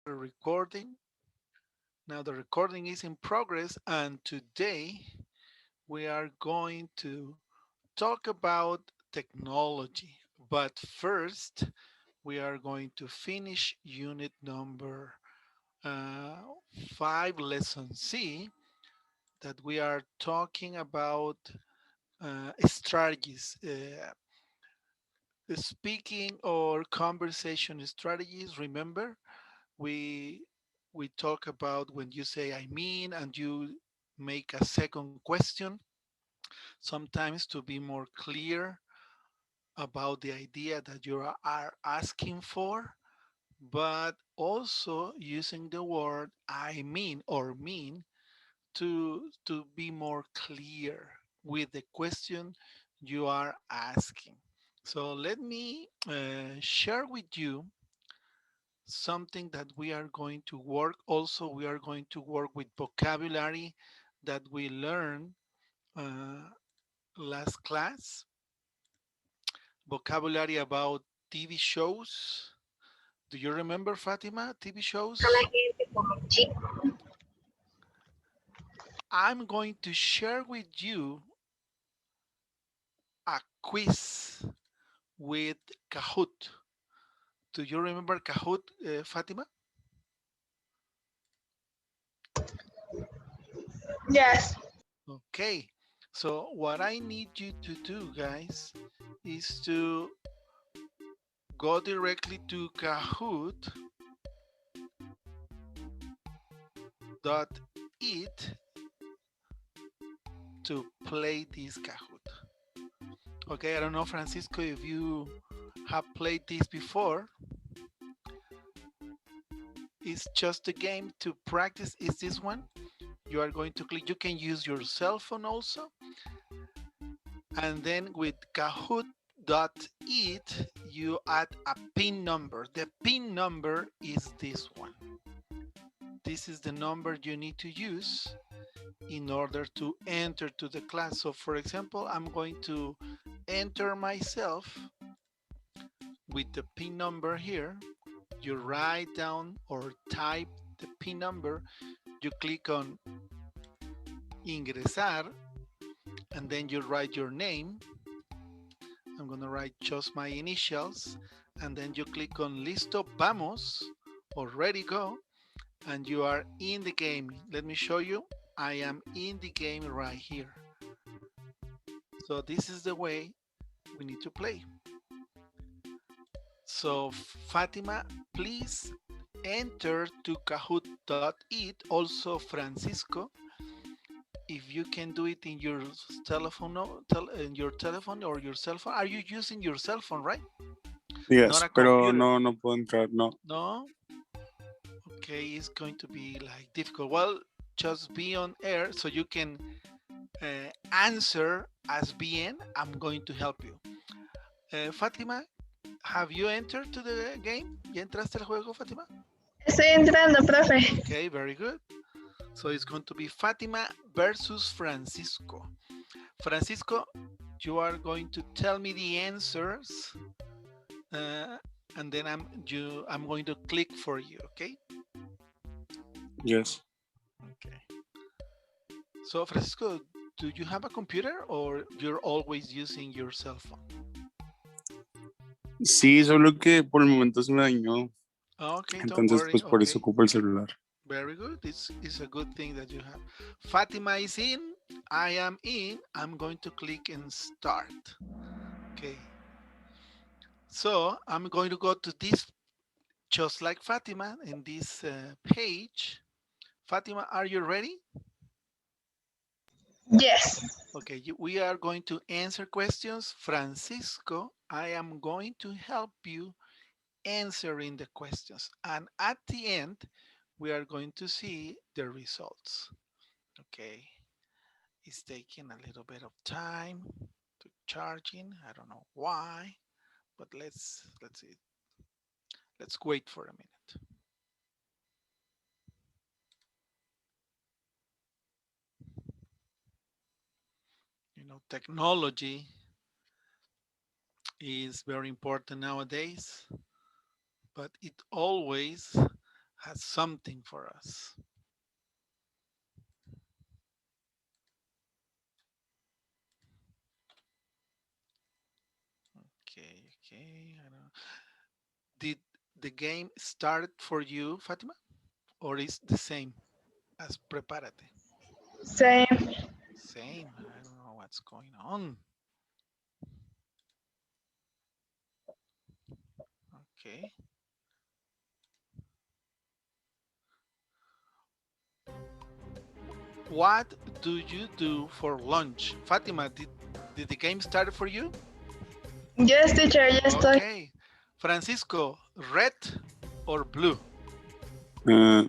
recording. Now the recording is in progress, and today we are going to talk about technology. But first, we are going to finish unit number uh, 5, lesson C, that we are talking about strategies, speaking or conversation strategies. Remember, we we talk about when you say I mean and you make a second question, sometimes to be more clear about the idea that you are asking for, but also using the word I mean or mean to be more clear with the question you are asking. So let me share with you something that we are going to work. Also, we are going to work with vocabulary that we learned uh, last class, vocabulary about TV shows. Do you remember, Fatima, TV shows? I'm going to share with you a quiz with Kahoot. Do you remember Kahoot, Fatima? Yes. Okay. So what I need you to do, guys, is to go directly to kahoot.it to play this Kahoot. Okay, I don't know, Francisco, if you have played this before. It's just a game to practice. Is this one? You are going to click. You can use your cell phone also. And then with kahoot.it, you add a PIN number. The PIN number is this one. This is the number you need to use in order to enter to the class. So for example, I'm going to enter myself with the PIN number here. You write down or type the PIN number, you click on ingresar, and then you write your name. I'm gonna write just my initials, and then you click on listo, vamos, or ready, go, and you are in the game. Let me show you. I am in the game right here. So this is the way we need to play. So Fatima, please enter to kahoot.it. Also Francisco, if you can do it in your telephone, in your telephone or your cell phone. Are you using your cell phone, right? Not Yes, a pero computer. no puedo entrar, no. No? Okay, it's going to be like difficult. Well, just be on air so you can answer as bien. I'm going to help you. Fatima, have you entered to the game? ¿Ya entraste al juego, Fatima? Estoy entrando, profe. Okay, very good. So it's going to be Fatima versus Francisco. Francisco, you are going to tell me the answers, uh, and then I'm going to click for you. Okay. Yes. Okay. So Francisco, do you have a computer or you're always using your cell phone? Sí, solo que por el momento se me dañó. Okay, don't Entonces, worry. pues por eso Okay, ocupo el celular. very good. It's a good thing that you have. Fatima is in. I am in. I'm going to click and start. Okay. So I'm going to go to this, just like Fatima, in this page. Fatima, are you ready? Yes. Okay, we are going to answer questions. Francisco, I am going to help you answering the questions. And at the end, we are going to see the results. Okay, it's taking a little bit of time to charging. I don't know why, but let's see. Let's wait for a minute. You know, technology is very important nowadays, but it always has something for us. Okay, okay. I don't. Did the game start for you, Fatima, or is the same as Prepárate? Same. Same. I don't know what's going on. Okay. What do you do for lunch? Fatima, did the game start for you? Yes, teacher, ya estoy. Okay. Francisco, red or blue? Uh,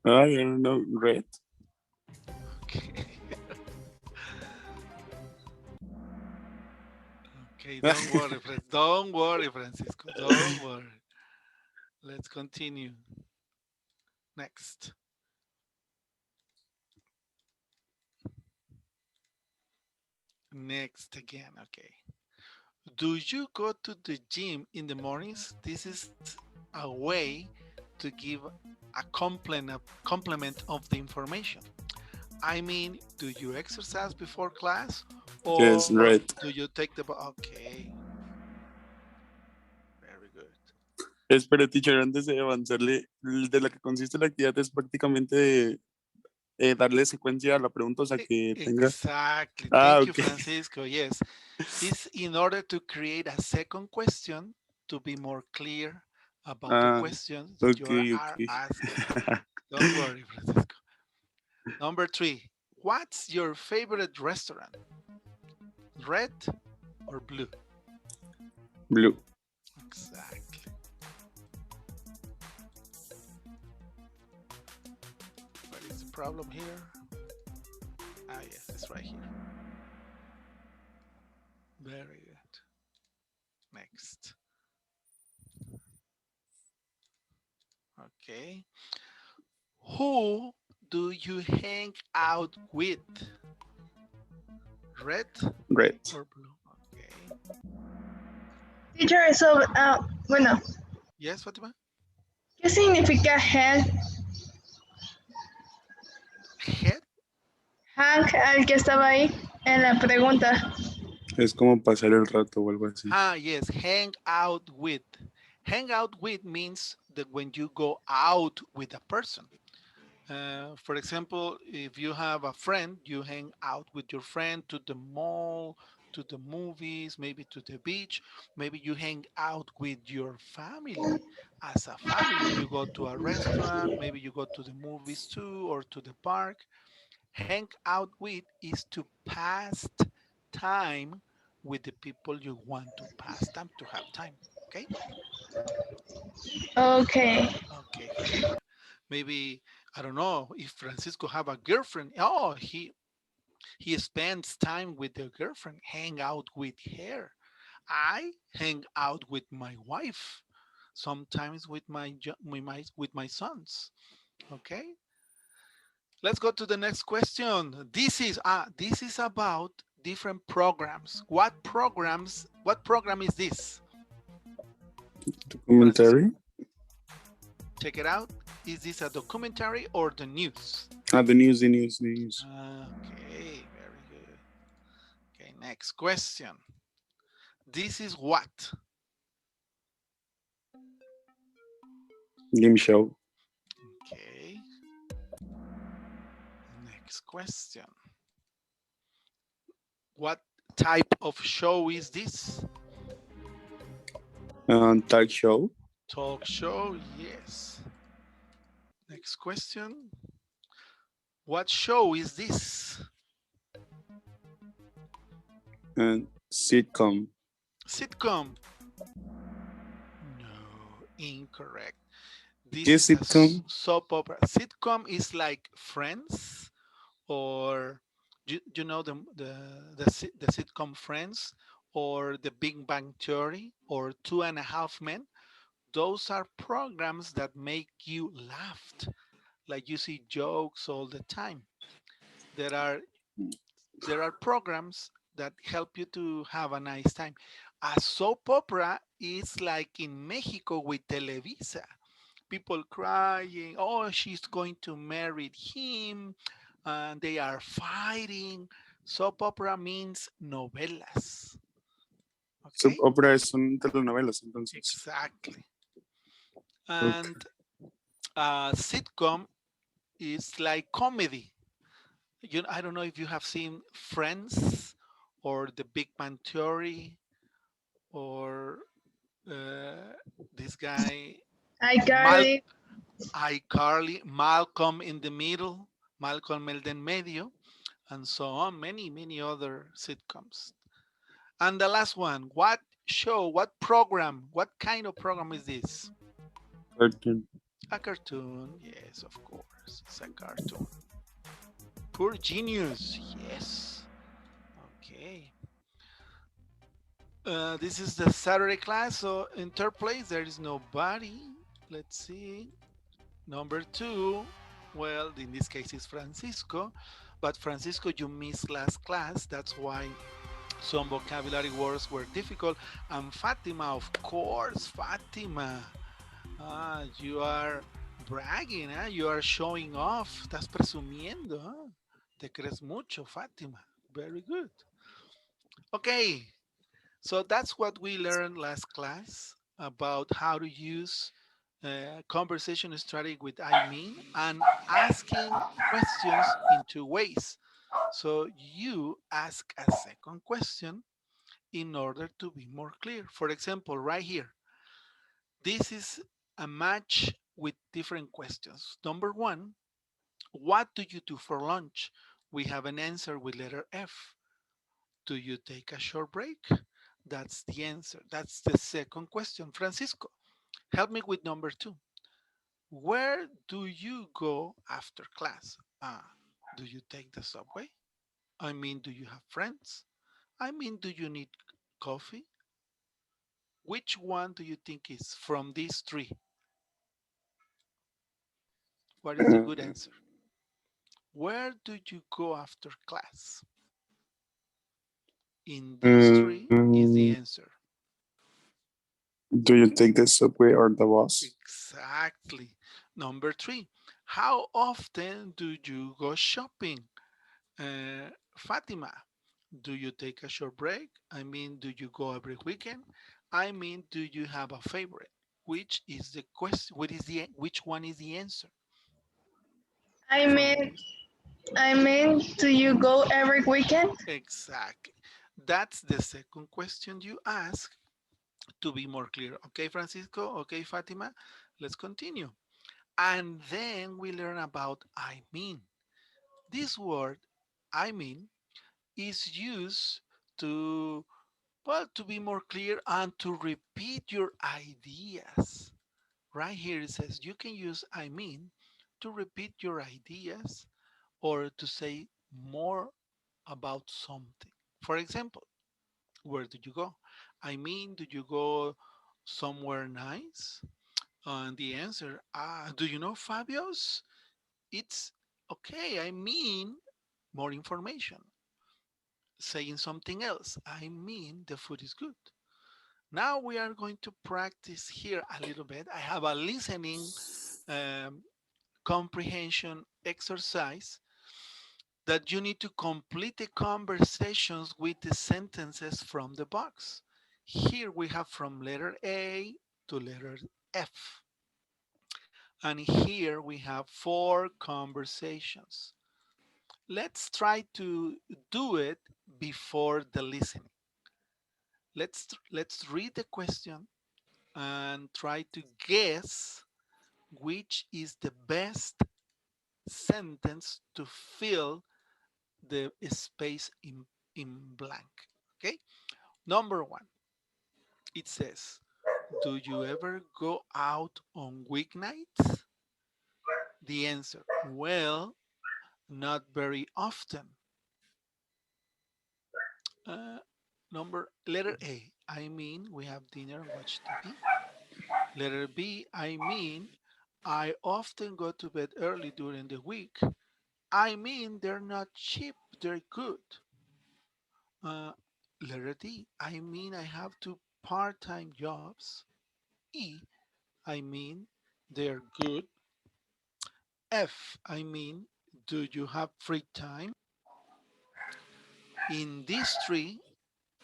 I don't know. Red. Okay. Okay, don't worry, don't worry, Francisco. Don't worry. Let's continue. Next. Next again. Okay. Do you go to the gym in the mornings? This is a way to give a complement of the information. I mean, do you exercise before class Yes, or red. do you take the okay, very good. Espera, teacher, antes de avanzarle, de la que consiste la actividad es prácticamente de darle secuencia a la pregunta, o sea, que tenga. Exactly. Ah, Thank you, ok. Francisco. Yes. Is in order to create a second question to be more clear about the Ah, questions that ok, you are ok. asking. Don't worry, Francisco. Number three. What's your favorite restaurant? Red or blue? Blue. Exactly. What is the problem here? Ah, yes, it's right here. Very good. Next. Okay. Who do you hang out with? Red Red. or blue? Okay. Teacher, eso, bueno, Yes, Fatima? ¿qué significa hang? Head? Hang al que estaba ahí en la pregunta. Es como pasar el rato o algo así. Ah, yes. Hang out with. Hang out with means that when you go out with a person. For example, if you have a friend, you hang out with your friend to the mall, to the movies, maybe to the beach. Maybe you hang out with your family. As a family, you go to a restaurant, maybe you go to the movies too, or to the park. Hang out with is to pass time with the people you want to pass time to have time. Okay? Okay. Okay, very good. Maybe I don't know if Francisco have a girlfriend. Oh, he spends time with the girlfriend, hang out with her. I hang out with my wife, sometimes with my sons. Okay, let's go to the next question. This is about different programs. What program is this? Francisco, Documentary. check it out. Is this a documentary or the news? Ah, the news, the news, the news. Okay, very good. Okay, next question. This is what? Game show. Okay, next question. What type of show is this? Talk show. Talk show, yes. Next question. What show is this? Sitcom. Sitcom. No, incorrect. ¿Qué This es is a sitcom? soap opera. Sitcom is like Friends, or you know the sitcom Friends, or The Big Bang Theory, or Two and a Half Men. Those are programs that make you laugh, like you see jokes all the time. There are there are programs that help you to have a nice time. A soap opera is like in Mexico with Televisa. People crying. Oh, she's going to marry him. And they are fighting. Soap opera means novelas. Soap Okay? opera son telenovelas, entonces. Exactly. Ok. And sitcom is like comedy. I don't know if you have seen Friends or The Big Bang Theory or uh, this guy Mal iCarly. iCarly, Malcolm in the Middle, Malcolm el de en medio, and so on. Many other sitcoms. And the last one, what show, what program, what kind of program is this? Cartoon. A cartoon, yes, of course, it's a cartoon. Poor Genius, yes. Okay. This is the Saturday class, so in third place there is nobody. Let's see. Number two, well, in this case is Francisco, but Francisco, you missed last class. That's why some vocabulary words were difficult. And Fatima, of course, Fatima. You are bragging, ¿eh? You are showing off. Estás presumiendo, ¿eh? Te crees mucho, Fatima. Very good. Okay, so that's what we learned last class about how to use conversation strategy with I mean and asking questions in two ways. So you ask a second question in order to be more clear. For example, right here, this is a match with different questions. Number one, what do you do for lunch? We have an answer with letter F. Do you take a short break? That's the answer. That's the second question. Francisco, help me with number two. Where do you go after class? Do you take the subway? I mean, do you have friends? I mean, do you need coffee? Which one do you think is from these three? What is the good Mm, answer? Where do you go after class? In these three is the answer. do you take the subway or the bus? Exactly. Number three, how often do you go shopping? Fatima, do you take a short break? I mean, do you go every weekend? I mean, do you have a favorite? Which is the question? Which one is the answer I from mean, these? do you go every weekend? Exactly. That's the second question you ask to be more clear. Okay, Francisco? Okay, Fatima? Let's continue. And then we learn about I mean. This word, I mean, is used to, well, to be more clear and to repeat your ideas. Right here it says you can use I mean to repeat your ideas or to say more about something. For example, where did you go? I mean, do you go somewhere nice? And the answer, do you know Fabio's? It's okay. I mean, more information. Saying something else. I mean, the food is good. Now we are going to practice here a little bit. I have a listening um, comprehension exercise that you need to complete the conversations with the sentences from the box. Here we have from letter A to letter F. And here we have four conversations. Let's try to do it before the listening. Let's read the question and try to guess which is the best sentence to fill the space in blank. Okay? Number one, it says, do you ever go out on weeknights? The answer, well, not very often. Uh, letter A, I mean, we have dinner and watch TV. Letter B, I mean, I often go to bed early during the week. I mean, they're not cheap, they're good. Uh, letter D, I mean, I have two part time jobs. E, I mean, They're good. F, I mean, do you have free time? In these three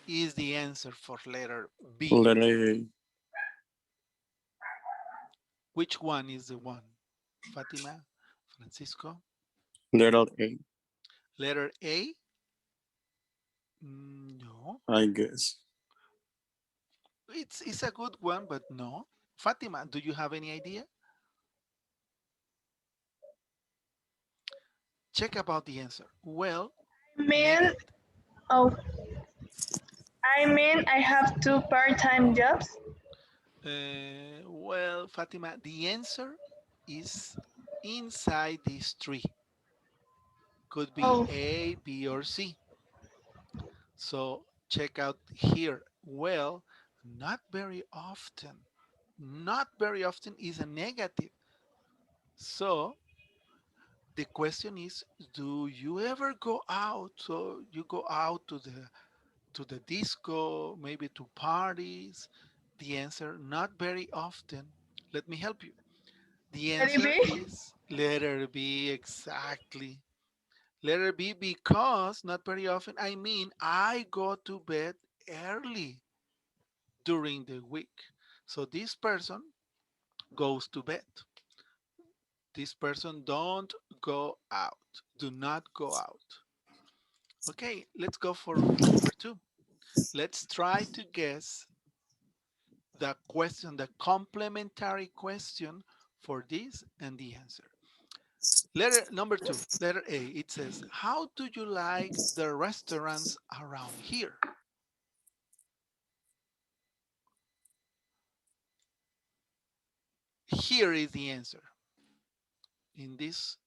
is the answer for letter B. Letter A. Which one is the one? Fatima, Francisco? Letter A, Letter A? No. I guess. It's a good one, but no. Fatima, do you have any idea? Check about the answer. Well, I mean, negative. oh, I have two part-time jobs. Well, Fatima, the answer is inside these three. Could be Oh, A, B, or C. So check out here. Well, not very often. Not very often is a negative. So the question is, do you ever go out? So you go out to the disco, maybe to parties? The answer, not very often. Let me help you. The let it answer be. is letter B, exactly. Letter B, because not very often. I mean, I go to bed early during the week. So this person goes to bed. This person don't go out. Do not go out. Okay, let's go for number two. Let's try to guess the question, the complementary question for this and the answer. Letter number two, letter A, it says, how do you like the restaurants around here? Here is the answer in these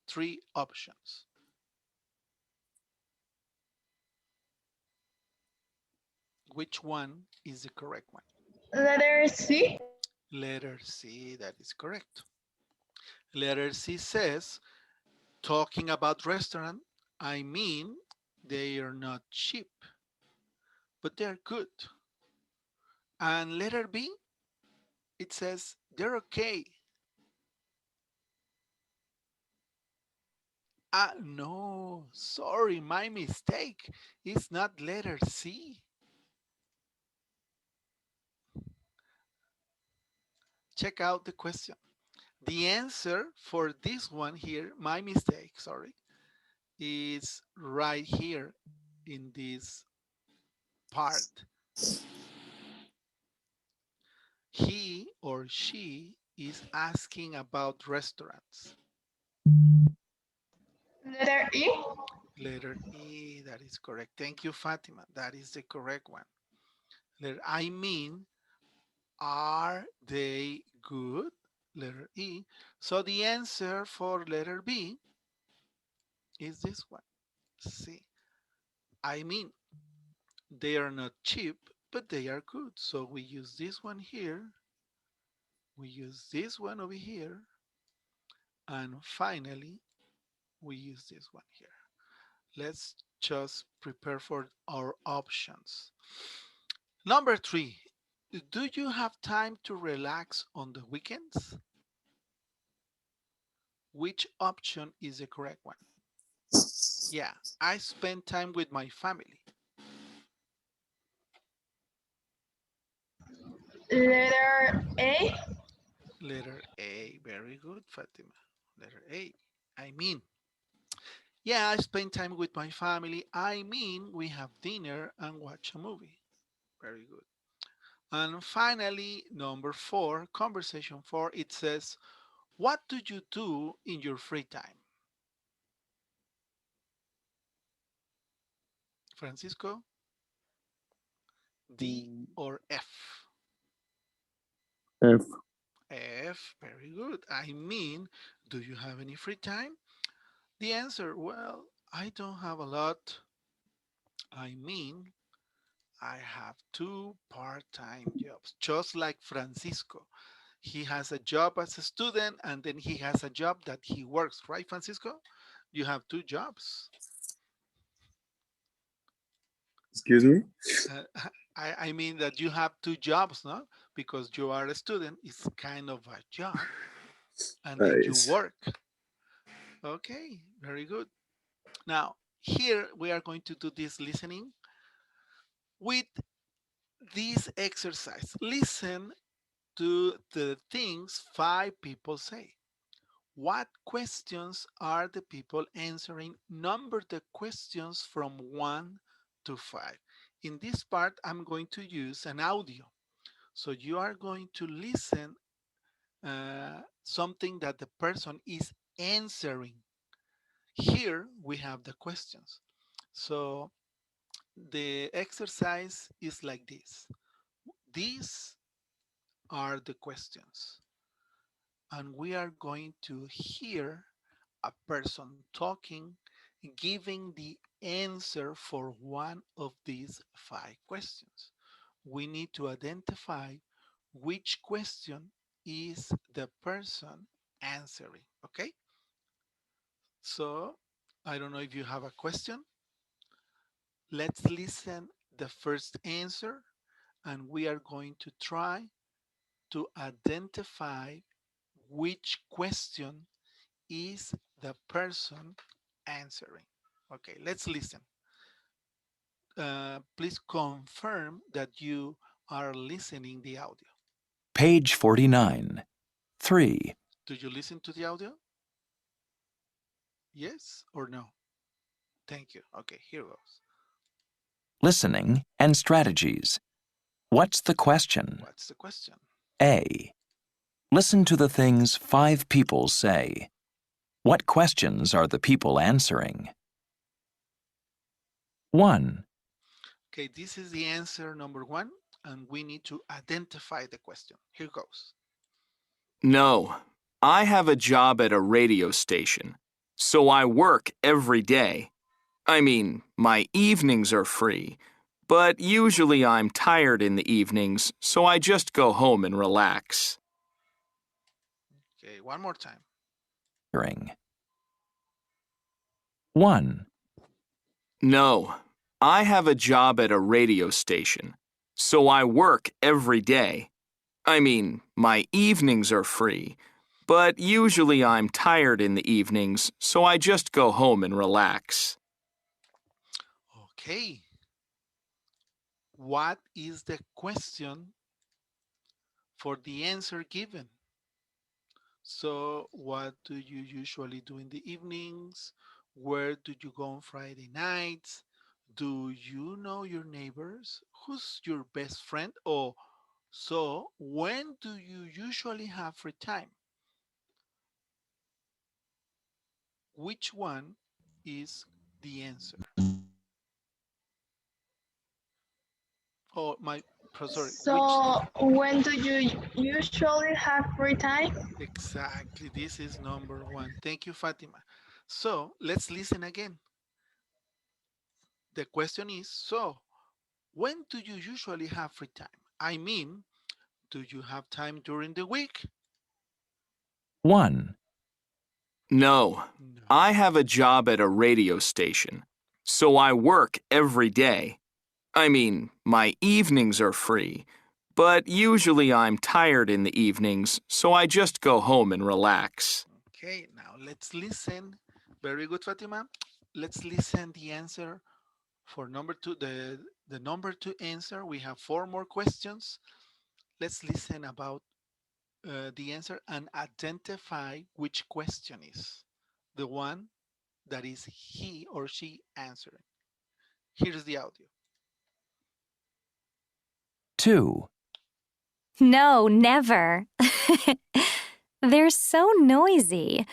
three options. Which one is the correct one? Letter C. Letter C, that is correct. Letter C says, talking about restaurant, I mean, they are not cheap, but they're good. And letter B, it says, they're okay. Ah, no, sorry, my mistake. It's not letter C. Check out the question. The answer for this one here, my mistake, sorry, is right here in this part. He or she is asking about restaurants. Letter E. Letter E, that is correct. Thank you, Fatima. That is the correct one. Letter I mean, are they good? Letter E. So the answer for letter B is this one. C. I mean, they are not cheap, but they are good. So we use this one here. We use this one over here. And finally, we use this one here. Let's just prepare for our options. Number three, do you have time to relax on the weekends? Which option is the correct one? Yeah, I spend time with my family. Letter A. Letter A, very good, Fatima. Letter A, I mean, yeah, I spend time with my family. I mean, we have dinner and watch a movie. Very good. And finally, number four, conversation four, it says, what do you do in your free time? Francisco, D Mm, or F? F. F, very good. I mean, do you have any free time? The answer, well, I don't have a lot. I mean, I have two part time jobs, just like Francisco. He has a job as a student and then he has a job that he works, right, Francisco? You have two jobs. Excuse me? Uh, I mean that you have two jobs, no? because you are a student. It's kind of a job, and then you Nice. work. Okay, very good. Now, here we are going to do this listening with this exercise. Listen to the things five people say. What questions are the people answering? Number the questions from 1 to 5. In this part, I'm going to use an audio. So you are going to listen something that the person is answering. Here we have the questions. So the exercise is like this. These are the questions. And we are going to hear a person talking, giving the answer for one of these five questions. We need to identify which question is the person answering. Okay? So I don't know if you have a question. Let's listen the first answer and we are going to try to identify which question is the person answering. Okay, let's listen. Please confirm that you are listening the audio. Page 49. 3. Do you listen to the audio? Yes or no? Thank you. Okay, here goes. Listening and strategies. What's the question? What's the question? A. Listen to the things five people say. What questions are the people answering? 1. Okay, this is the answer number one, and we need to identify the question. Here goes. No, I have a job at a radio station, so I work every day. I mean, my evenings are free, but usually I'm tired in the evenings, so I just go home and relax. Okay, one more time. Hearing. 1. No, I have a job at a radio station, so I work every day. I mean, my evenings are free, but usually I'm tired in the evenings, so I just go home and relax. Okay, what is the question for the answer given? So, what do you usually do in the evenings? Where do you go on Friday nights? Do you know your neighbors? Who's your best friend? Or so, when do you usually have free time? Which one is the answer? Oh, my, sorry, which? So, when do you usually have free time? Exactly, this is number one. Thank you, Fatima. So, let's listen again. The question is, so, when do you usually have free time? I mean, do you have time during the week? 1. No, No. I have a job at a radio station, so I work every day. I mean, my evenings are free, but usually I'm tired in the evenings, so I just go home and relax. Okay, now let's listen. Very good, Fatima. Let's listen the answer for number two. The number two answer. We have four more questions. Let's listen about the answer and identify which question is the one that is he or she answering. Here's the audio. 2. No, never. They're so noisy,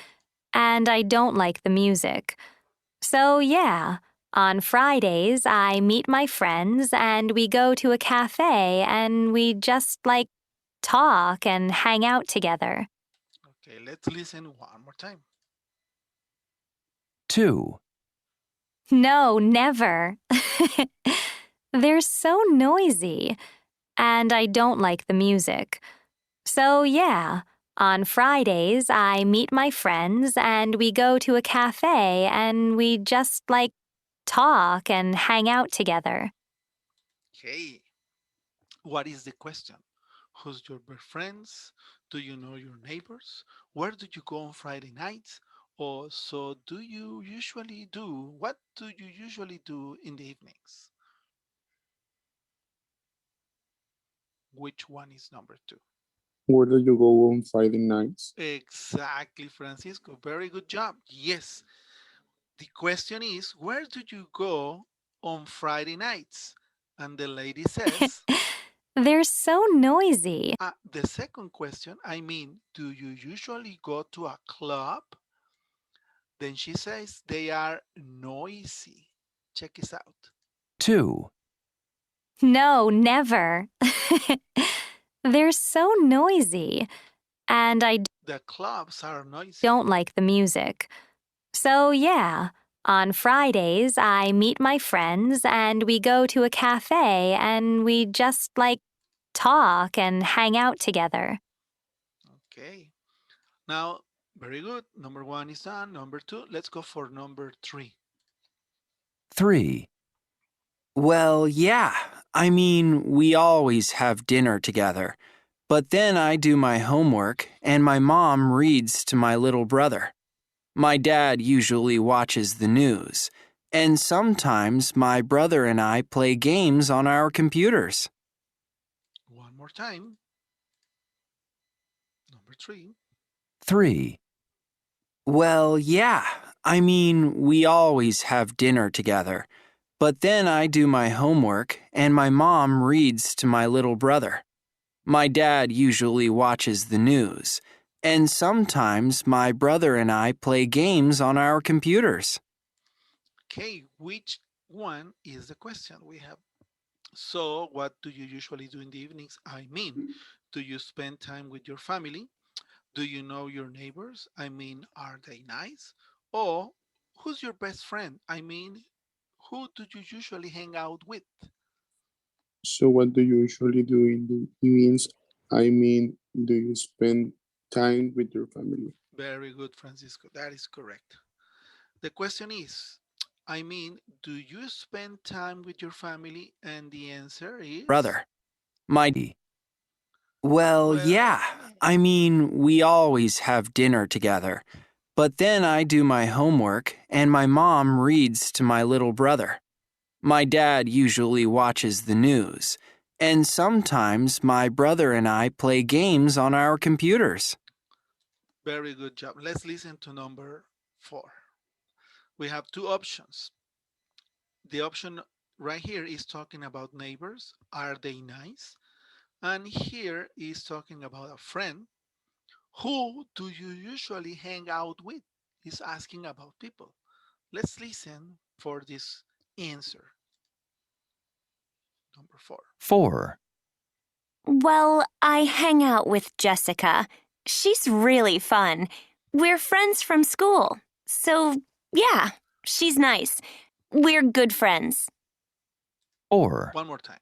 and I don't like the music. So, yeah, on Fridays, I meet my friends and we go to a cafe and we just talk and hang out together. Okay, let's listen one more time. 2. No, never. They're so noisy, and I don't like the music. So, yeah, on Fridays, I meet my friends and we go to a cafe and we just talk and hang out together. Okay, what is the question? Who's your best friends? Do you know your neighbors? Where do you go on Friday nights? Or so do you usually do? What do you usually do in the evenings? Which one is number two? Where do you go on Friday nights? Exactly, Francisco. Very good job. Yes. The question is, where do you go on Friday nights? And the lady says, They're so noisy. the second question, I mean, do you usually go to a club? Then she says, they are noisy. Check this out. 2, No, never. They're so noisy. And I The clubs are noisy. don't like the music. So, yeah, on Fridays, I meet my friends and we go to a cafe and we just talk and hang out together. Okay. Now, very good. Number one is done. Number two, let's go for number three. 3, Well, yeah. I mean, we always have dinner together. But then I do my homework and my mom reads to my little brother. My dad usually watches the news. And sometimes my brother and I play games on our computers. One more time. Number three. 3, Well, yeah. I mean, we always have dinner together. But then I do my homework and my mom reads to my little brother. My dad usually watches the news. And sometimes my brother and I play games on our computers. Okay, which one is the question? We have, so what do you usually do in the evenings? I mean, do you spend time with your family? Do you know your neighbors? I mean, are they nice? Or who's your best friend? I mean, who do you usually hang out with? So what do you usually do in the evenings? I mean, do you spend time with your family? Very good, Francisco. That is correct. The question is, I mean, do you spend time with your family? And the answer is, Brother. My Well, well, yeah. I mean, we always have dinner together. But then I do my homework and my mom reads to my little brother. My dad usually watches the news. And sometimes my brother and I play games on our computers. very good job. Let's listen to number four. We have two options. The option right here is talking about neighbors. Are they nice? And here is talking about a friend. Who do you usually hang out with? He's asking about people. Let's listen for this answer. Number four. 4, Well, I hang out with Jessica. She's really fun. We're friends from school. So, yeah, she's nice. We're good friends. 4, One more time.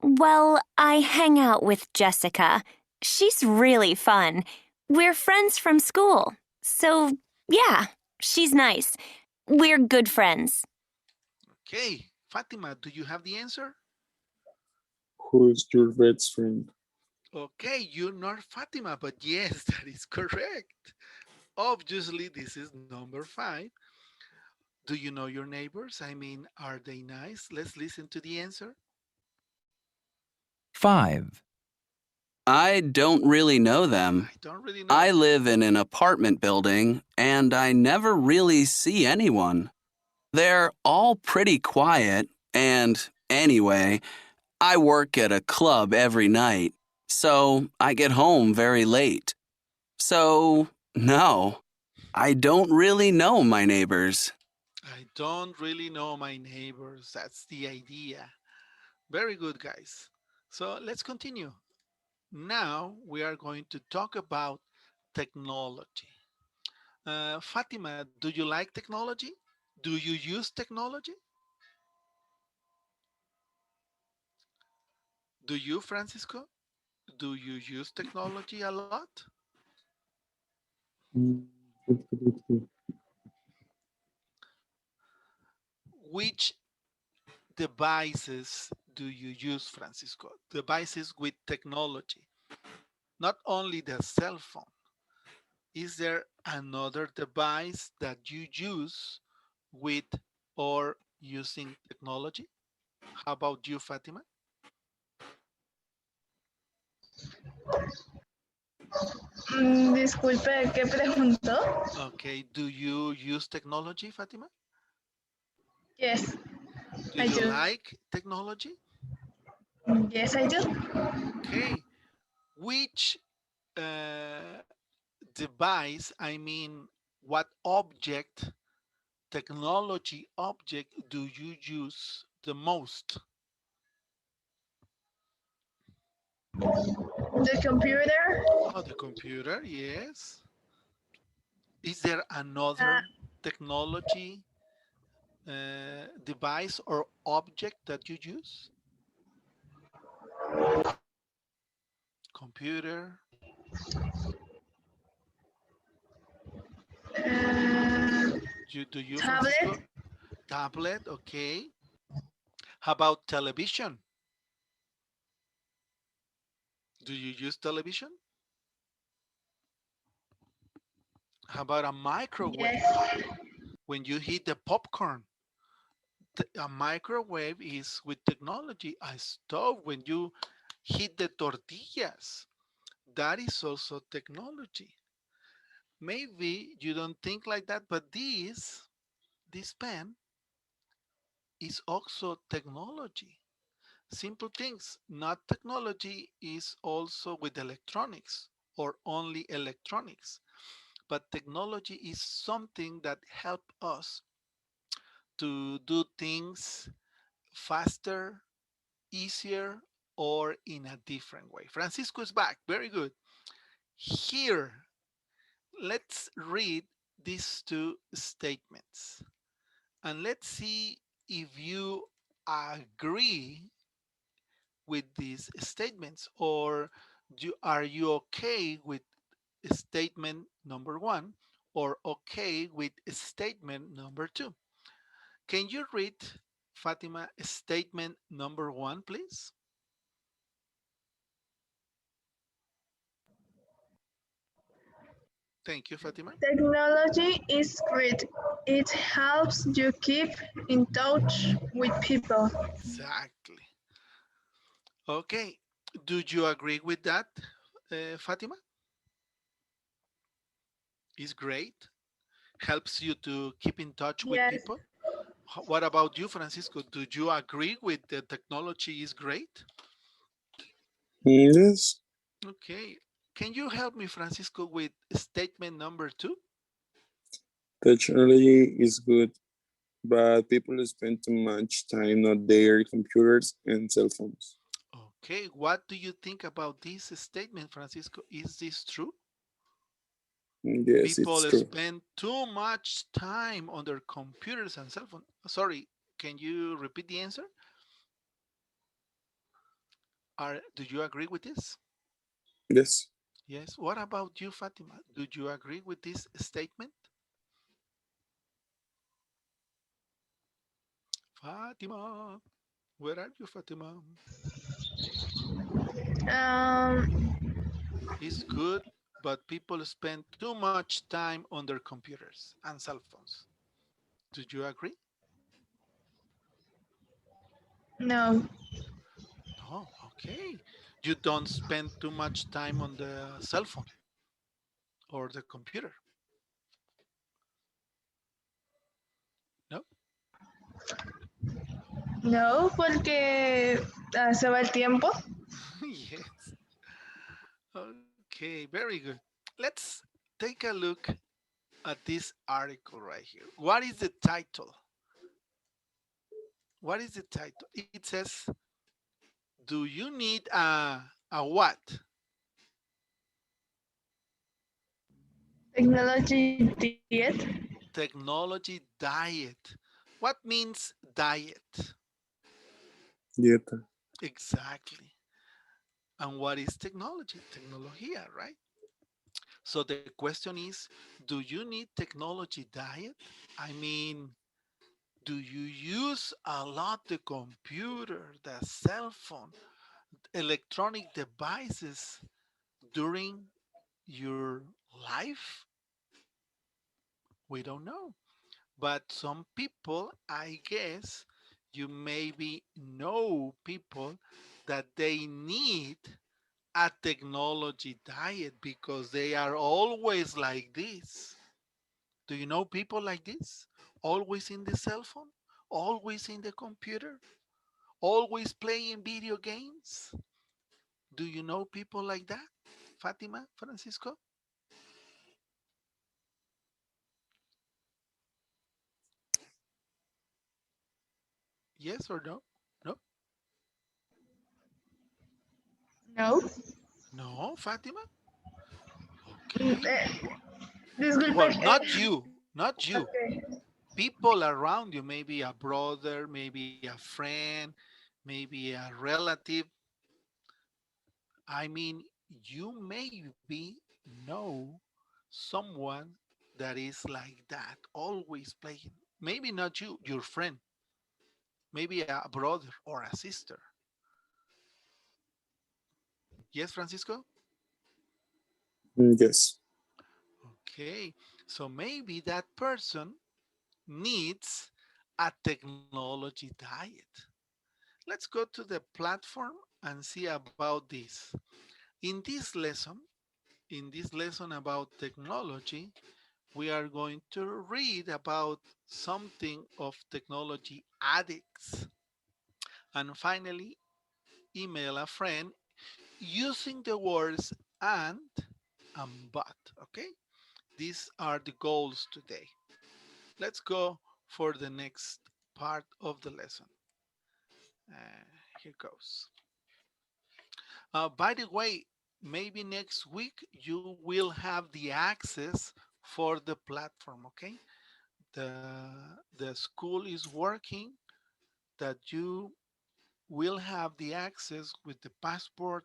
Well, I hang out with Jessica. She's really fun. We're friends from school. So, yeah, she's nice. We're good friends. Okay, Fatima, do you have the answer? Who's your best friend? Okay, you're not Fatima, but yes, that is correct. Obviously, this is number five. Do you know your neighbors? I mean, are they nice? Let's listen to the answer. 5, I don't really know them. I don't really I know. live in an apartment building and I never really see anyone. They're all pretty quiet, and anyway, I work at a club every night, so I get home very late. So, no, I don't really know my neighbors. I don't really know my neighbors. That's the idea. Very good, guys. So let's continue. Now we are going to talk about technology. Fatima, do you like technology? Do you use technology? Do you, Francisco? Do you use technology a lot? Mm, Which devices do you use, Francisco? Devices with technology. Not only the cell phone. Is there another device that you use with or using technology? How about you, Fatima? Disculpe, ¿qué preguntó? Okay, do you use technology, Fatima? Yes, Do I you do. like technology? Yes, I do. Okay, which uh, device, I mean, what object, technology object, do you use the most? The computer. Oh, the computer, yes. Is there Uh, another technology device or object that you use? Computer. uh, Do you, Francisco? tablet. Tablet, okay. How about television? Do you use television? How about a microwave? Yes. When you heat the popcorn, a microwave is with technology. A stove, when you heat the tortillas, that is also technology. Maybe you don't think like that, but this pen is also technology. Simple things, not technology, is also with electronics or only electronics. But technology is something that help us to do things faster, easier, or in a different way. Francisco is back. Very good. Here, let's read these two statements and let's see if you agree with these statements or are you okay with statement number one or okay with statement number two. Can you read, Fatima, statement number one, please? Thank you, Fatima. Technology is great. It helps you keep in touch with people. Exactly. Okay. Do you agree with that, Fatima? Is great. Helps you to keep in touch with Yes. people. What about you, Francisco? Do you agree with the technology is great? Yes, Okay. Can you help me, Francisco, with statement number two? technology is good, but people spend too much time on their computers and cell phones. Okay. What do you think about this statement, Francisco? Is this true? Yes, it's People true. spend too much time on their computers and cell phone. Sorry, can you repeat the answer? Do you agree with this? Yes, Yes. What about you, Fatima? Do you agree with this statement? Fatima, where are you, Fatima? Um, It's good, but people spend too much time on their computers and cell phones. Do you agree? no. No. Okay. You don't spend too much time on the cell phone or the computer. No. No, porque se va el tiempo. Yes. Okay, very good. Let's take a look at this article right here. What is the title? What is the title? It says, "Do you need a what? Technology diet. Technology diet." What means diet? dieta. Exactly. And what is technology? Tecnología, right? So the question is, do you need technology diet? I mean, do you use a lot the computer, the cell phone, electronic devices during your life? We don't know. But some people, I guess, you maybe know people that they need a technology diet because they are always like this. Do you know people like this? Always in the cell phone, always in the computer, always playing video games. Do you know people like that? Fatima, Francisco? Yes or no? No? No. No, Fatima? Mm, Okay. Disculpe. Well, not you, not you. Okay. People around you, maybe a brother, maybe a friend, maybe a relative. I mean, you maybe know someone that is like that, always playing. Maybe not you, your friend, maybe a brother or a sister. Yes, Francisco? Yes. Okay, so maybe that person needs a technology diet. Let's go to the platform and see about this. In this lesson, about technology, we are going to read about something of technology addicts. And finally, email a friend using the words and but. Okay? These are the goals today. Let's go for the next part of the lesson. Here goes. By the way, maybe next week you will have the access for the platform. Okay, the school is working that you will have the access with the password,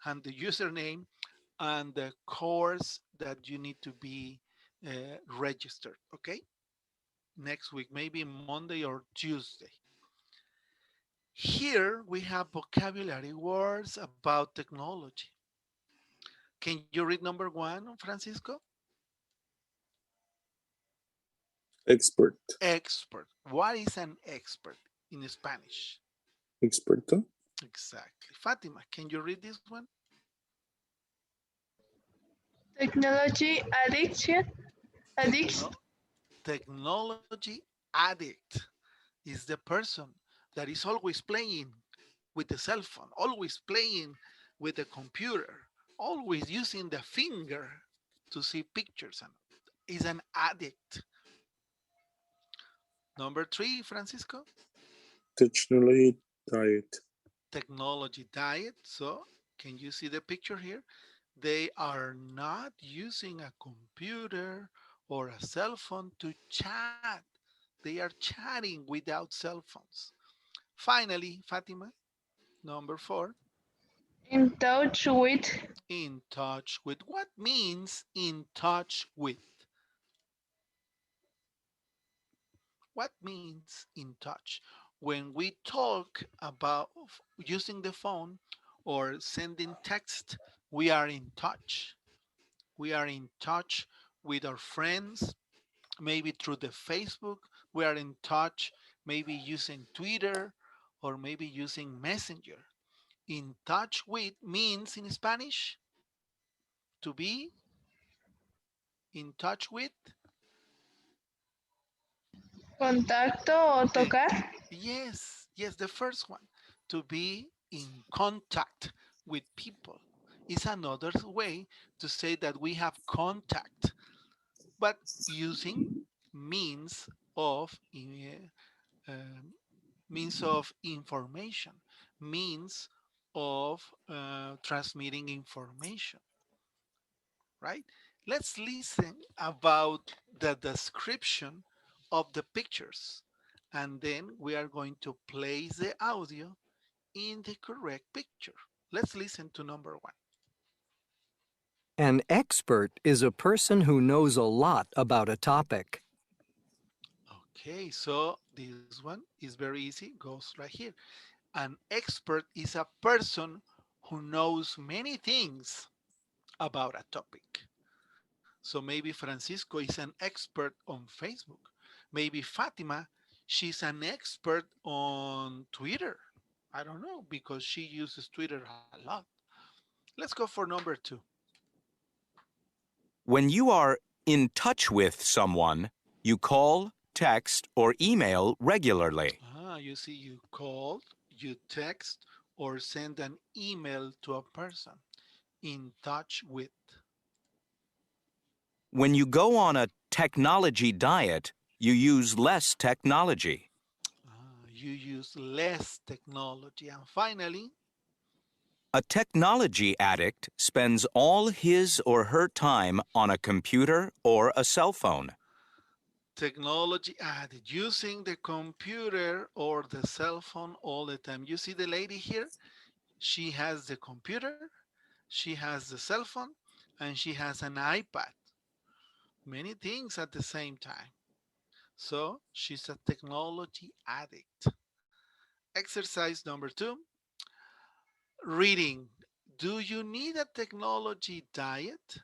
and the username and the course that you need to be registered. Okay, next week, maybe Monday or Tuesday. Here we have vocabulary words about technology. Can you read number one, Francisco? Expert. Expert. What is an expert in Spanish? Experto. Exactly. Fatima, can you read this one? Technology addiction. Addiction. Techno- Technology addict is the person that is always playing with the cell phone, always playing with the computer, always using the finger to see pictures and is an addict. Number three, Francisco, Technology diet. technology diet. So, can you see the picture here? They are not using a computer or a cell phone to chat. They are chatting without cell phones. Finally, Fatima, number four, In touch with. in touch with. What means in touch with? What means in touch? When we talk about using the phone or sending text, we are in touch. We are in touch with our friends, maybe through the Facebook. We are in touch, maybe using Twitter or maybe using Messenger. In touch with means in Spanish to be in touch with. Contacto o Eh, tocar. yes, yes, the first one. To be in contact with people is another way to say that we have contact, but using means of means of information, means of transmitting information, right? Let's listen about the description of the pictures, and then we are going to place the audio in the correct picture. Let's listen to number one. An expert is a person who knows a lot about a topic. Okay, so this one is very easy, goes right here. An expert is a person who knows many things about a topic. So maybe Francisco is an expert on Facebook. Maybe Fatima, she's an expert on Twitter. I don't know because she uses Twitter a lot. Let's go for number two. When you are in touch with someone, you call, text, or email regularly. You see, you call, you text, or send an email to a person in touch with. When you go on a technology diet, you use less technology. You use less technology. And finally, A technology addict spends all his or her time on a computer or a cell phone. technology added, using the computer or the cell phone all the time. You see the lady here? She has the computer, she has the cell phone, and she has an iPad. Many things at the same time. So she's a technology addict. Exercise number two, reading. Do you need a technology diet?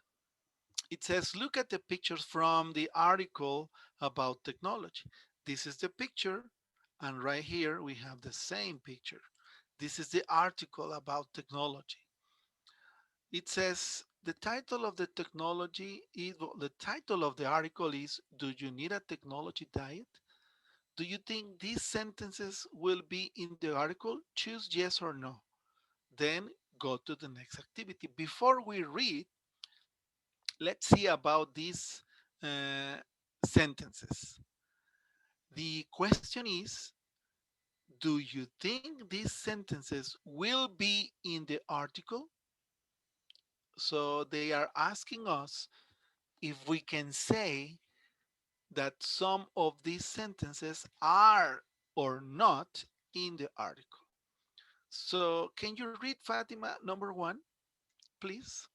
It says, look at the pictures from the article about technology. This is the picture, and right here we have the same picture. This is the article about technology. It says the title of the technology is the title of the article is, do you need a technology diet? Do you think these sentences will be in the article? Choose yes or no. Then go to the next activity. Before we read, let's see about these uh, sentences. The question is, do you think these sentences will be in the article? So they are asking us if we can say that some of these sentences are or not in the article. So can you read Fatima number one, please?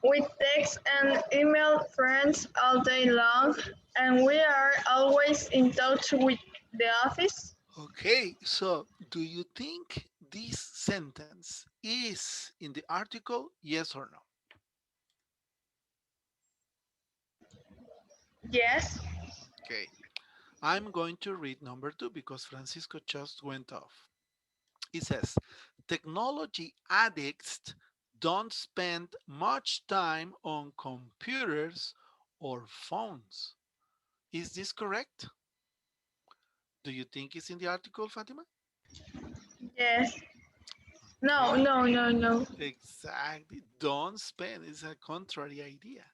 We text and email friends all day long, and we are always in touch with the office. Okay, so do you think this sentence is in the article? Yes or no? Yes, Okay, I'm going to read number two because Francisco just went off. It says, technology addicts don't spend much time on computers or phones. Is this correct? Do you think it's in the article, Fatima? yes. No, Okay, no, no, no. exactly. Don't spend is a contrary idea.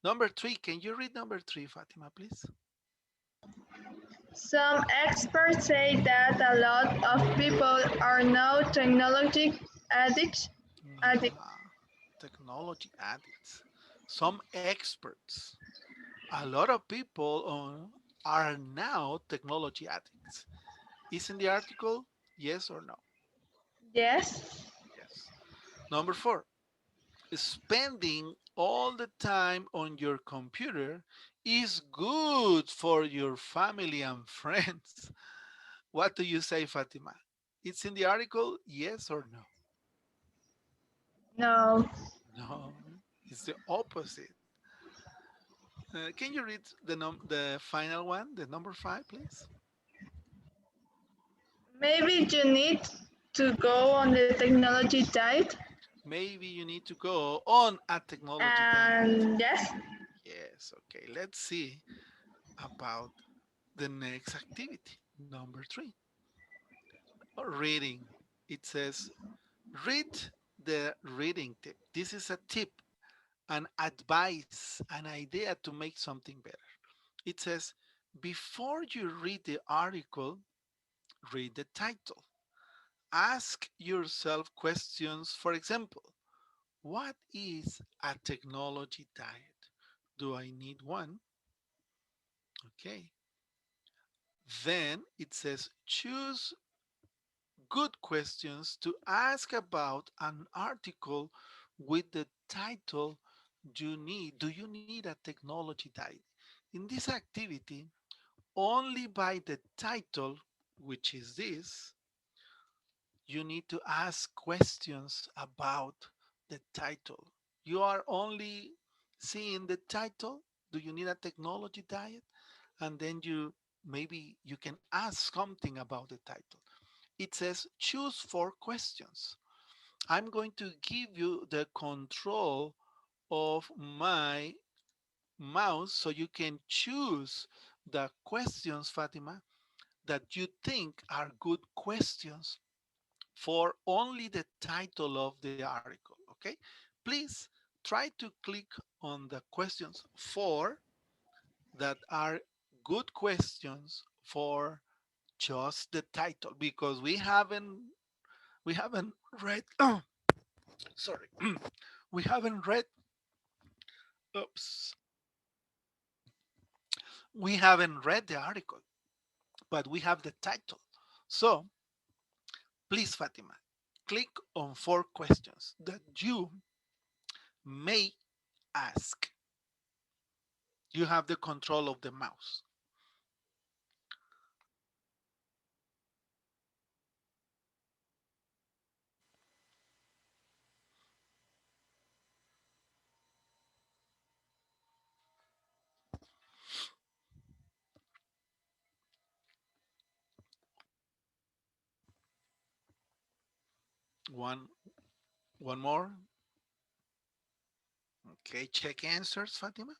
Number three, can you read number three, Fatima, please? Some experts say that a lot of people are now technology addicts. Addict. Technology addicts. Some experts. A lot of people are now technology addicts. Is in the article? Yes or no? Yes, Yes. Number four, spending all the time on your computer is good for your family and friends. What do you say, Fatima? It's in the article? Yes or no? no. No, it's the opposite. Can you read the final one, the number five, please? Maybe you need to go on the technology diet. Maybe you need to go on a technology diet. And yes, Yes, okay. Let's see about the next activity. Number three, reading. It says, read the reading tip. This is a tip, an advice, an idea to make something better. It says, before you read the article, read the title. Ask yourself questions. For example, what is a technology diet? Do I need one? Okay. Then it says choose good questions to ask about an article with the title do you need a technology diet? In this activity, only by the title, which is this, you need to ask questions about the title. You are only seeing the title. Do you need a technology diet? And then you maybe you can ask something about the title. It says choose four questions. I'm going to give you the control of my mouse so you can choose the questions, Fatima, that you think are good questions for only the title of the article. Okay, please try to click on the questions for that are good questions for just the title because we haven't read sorry we haven't read oops we haven't read the article, but we have the title. So please, Fatima, click on four questions that you may ask. You have the control of the mouse. One, one more. Okay, check answers, Fatima.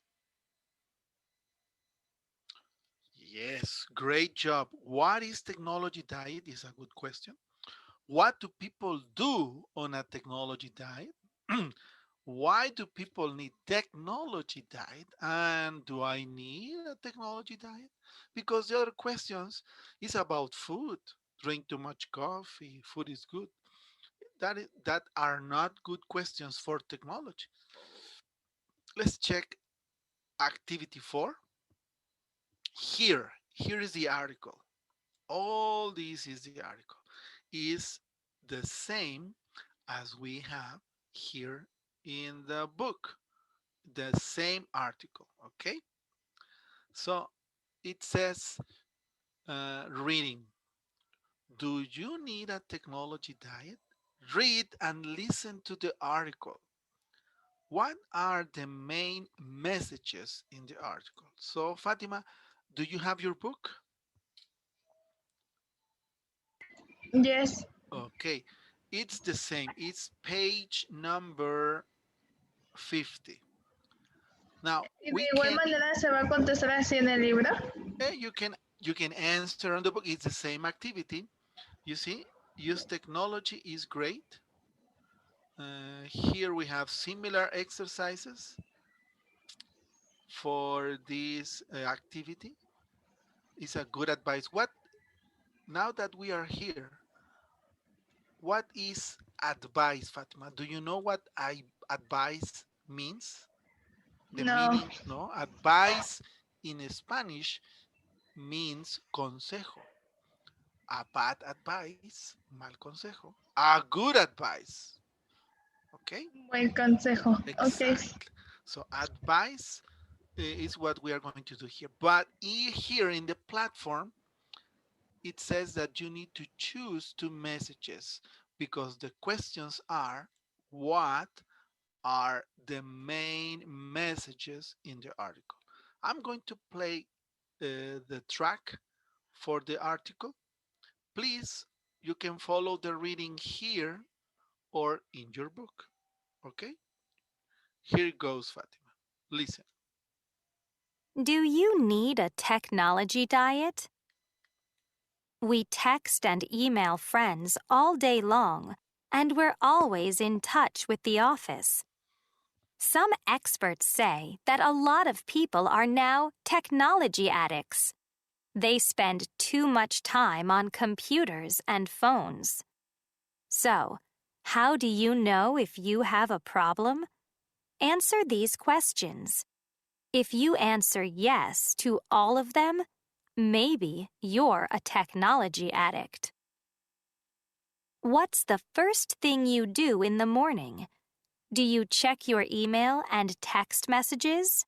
Yes, great job. What is technology diet? Is a good question. What do people do on a technology diet? Why do people need technology diet? And do I need a technology diet? Because the other questions is about food. Drink too much coffee. Food is good. That are not good questions for technology. Let's check activity 4. Here is the article. All this is the article. Is the same as we have here in the book. The same article. Okay. So it says reading. Do you need a technology diet? Read and listen to the article. What are the main messages in the article? So, Fatima, do you have your book? Yes. Okay, it's the same. It's page number 50. Now, ¿Y de we igual can manera se va a contestar así en el libro? you can answer on the book. It's the same activity. You see, use technology is great. Here we have similar exercises for this activity. It's a good advice. What now that we are here, what is advice, Fatima? Do you know what I advice means? The No. meaning, no? Advice in Spanish means consejo. A bad advice, mal consejo. A good advice, okay? Buen consejo. Ok. Exactly. So advice is what we are going to do here. But here in the platform, it says that you need to choose two messages because the questions are what are the main messages in the article. I'm going to play the track for the article. Please, you can follow the reading here or in your book. Okay? Here it goes, Fatima. Listen. Do you need a technology diet? We text and email friends all day long, and we're always in touch with the office. Some experts say that a lot of people are now technology addicts. They spend too much time on computers and phones. So, how do you know if you have a problem? Answer these questions. If you answer yes to all of them, maybe you're a technology addict. What's the first thing you do in the morning? Do you check your email and text messages?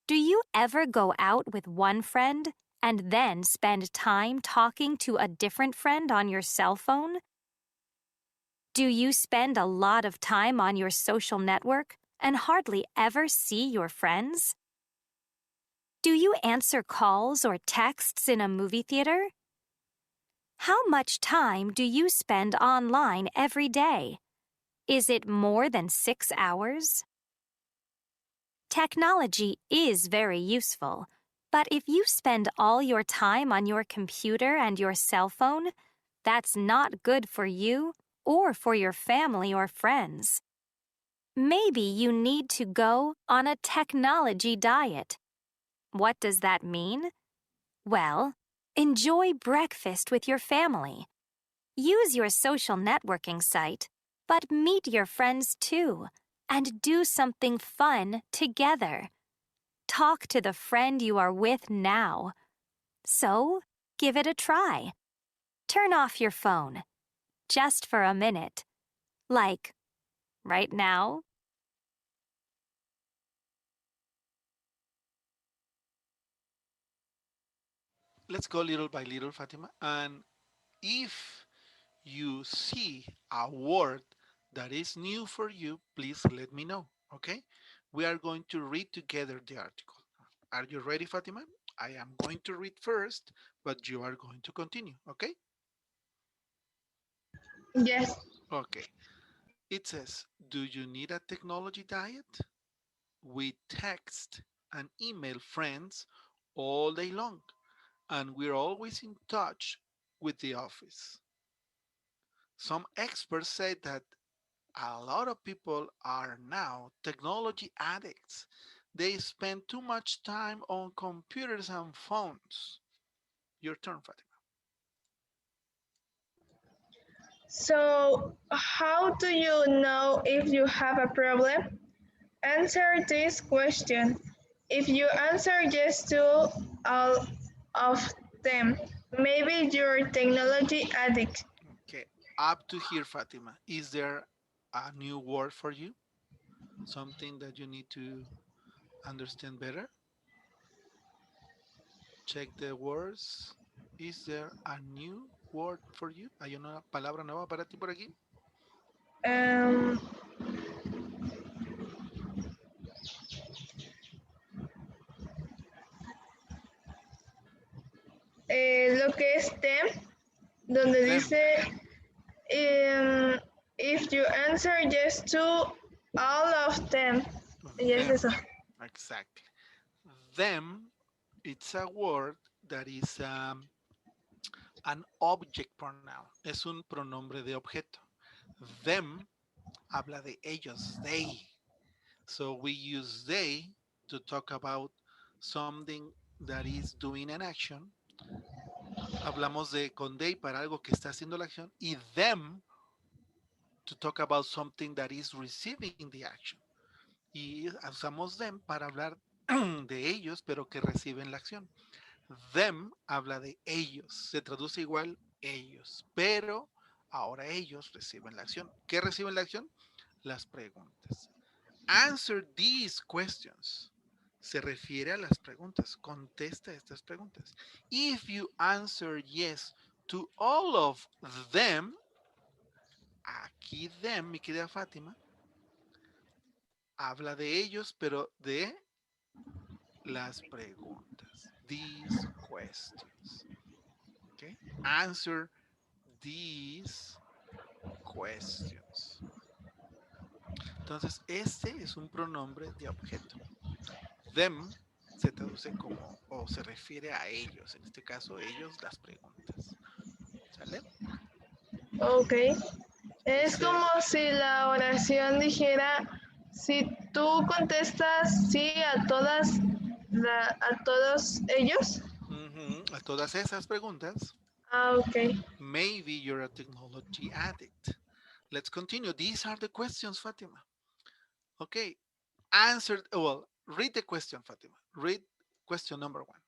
Do you ever go out with one friend and then spend time talking to a different friend on your cell phone Do you spend a lot of time on your social network and hardly ever see your friends? Do you answer calls or texts in a movie theater? How much time do you spend online every day? Is it more than 6 hours? Technology is very useful, but if you spend all your time on your computer and your cell phone, that's not good for you or for your family or friends. Maybe you need to go on a technology diet. What does that mean? Well, enjoy breakfast with your family. Use your social networking site, but meet your friends too, and do something fun together. Talk to the friend you are with now. So, give it a try. Turn off your phone, just for a minute. Like, right now. Let's go little by little, Fatima. And if you see a word that is new for you, please let me know. Okay? We are going to read together the article. Are you ready, Fatima? I am going to read first, but you are going to continue. Okay? Yes. Okay. It says, do you need a technology diet? We text and email friends all day long, and we're always in touch with the office. Some experts say that a lot of people are now technology addicts. They spend too much time on computers and phones. Your turn, Fatima. So, how do you know if you have a problem? Answer this question. If you answer yes to all of them, maybe you're technology addict. Okay, up to here, Fatima. Is there a new word for you? Something that you need to understand better? Check the words. Is there a new word for you? ¿Hay una palabra nueva para ti por aquí? Um, lo que es them, donde Them. dice if you answer yes to all of them. Yes, Them. eso. Exactly. Them, it's a word that is an object pronoun. Es un pronombre de objeto. Them habla de ellos, they. So we use they to talk about something that is doing an action. Hablamos de con they para algo que está haciendo la acción y them to talk about something that is receiving the action. Y usamos them para hablar de ellos, pero que reciben la acción. Them habla de ellos, se traduce igual ellos, pero ahora ellos reciben la acción. ¿Qué reciben la acción? Las preguntas. Answer these questions. Se refiere a las preguntas. Contesta estas preguntas. If you answer yes to all of them, aquí them, mi querida Fátima, habla de ellos, pero de las preguntas. These questions. Okay? Answer these questions. Entonces, este es un pronombre de objeto. Them se traduce como o se refiere a ellos, en este caso ellos las preguntas. ¿Sale? Ok. Es Dice, como si la oración dijera, si tú contestas sí a a todos ellos. a todas esas preguntas, Ah, ok. maybe you're a technology addict. Let's continue. These are the questions, Fatima. Okay. Answer, well, read the question, Fatima. Read question number one.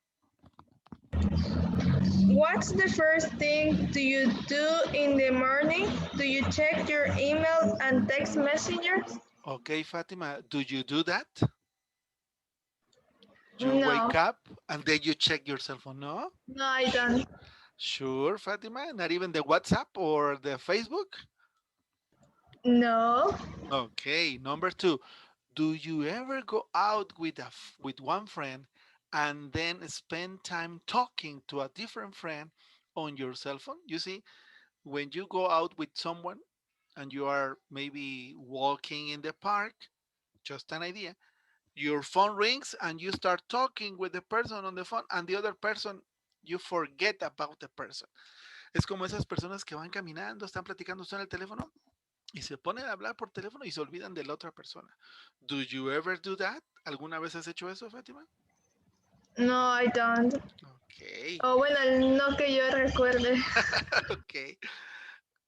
What's the first thing do you do in the morning? Do you check your email and text messengers? Okay, Fatima, do you do that? You No, wake up and then you check your cell phone, no? no, I don't. Sure, Fatima, not even the WhatsApp or the Facebook? No. Okay, number two, do you ever go out with with one friend and then spend time talking to a different friend on your cell phone? You see, when you go out with someone and you are maybe walking in the park, just an idea, your phone rings and you start talking with the person on the phone and the other person, you forget about the person. Es como esas personas que van caminando, están platicando usted en el teléfono y se ponen a hablar por teléfono y se olvidan de la otra persona. Do you ever do that? ¿Alguna vez has hecho eso, Fátima? No, I don't. Okay. O bueno, no que yo recuerde. Okay.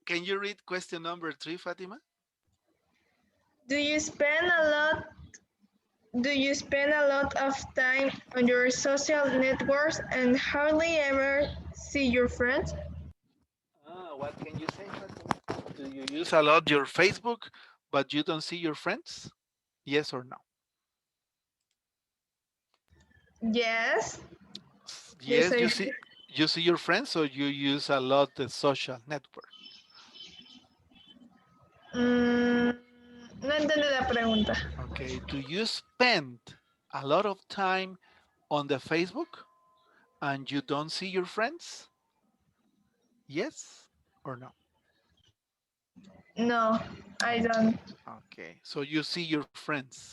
Can you read question number three, Fatima? Do you spend a lot Do you spend a lot of time on your social networks and hardly ever see your friends? What can you say, Fatima? Do you use a lot your Facebook, but you don't see your friends? Yes or no? Yes. Yes, Yes, I you see your friends, so you use a lot the social network. mm, no entendí la pregunta. Okay. Do you spend a lot of time on the Facebook and you don't see your friends? Yes or no? No, I Okay. don't. Okay. So you see your friends.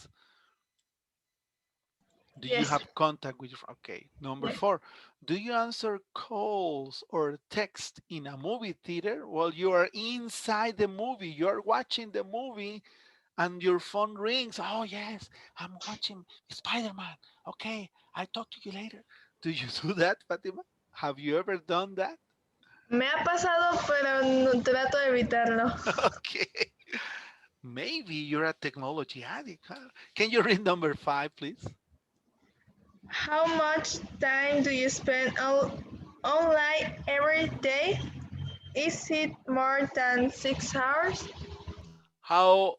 Do you Yes. have contact with your okay? Number Yes. four, do you answer calls or text in a movie theater while you are inside the movie? You're watching the movie and your phone rings. Oh yes, I'm watching Spider-Man. Okay, I'll talk to you later. Do you do that, Fatima? Have you ever done that? Me ha pasado, pero no, trato de evitarlo. Okay. Maybe you're a technology addict. Huh? Can you read number five, please? How much time do you spend online every day? Is it more than 6 hours? How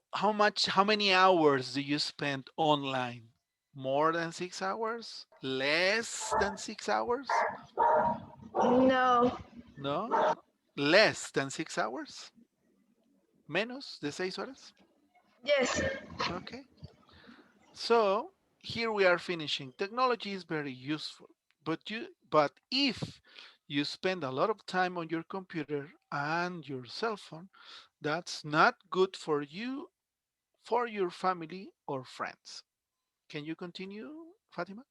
many hours do you spend online? More than 6 hours? Less than 6 hours? No. No? Less than 6 hours? Menos de 6 horas? Yes. Okay. So here we are finishing. Technology is very useful, but if you spend a lot of time on your computer and your cell phone, that's not good for you, for your family or friends. Can you continue, Fatima?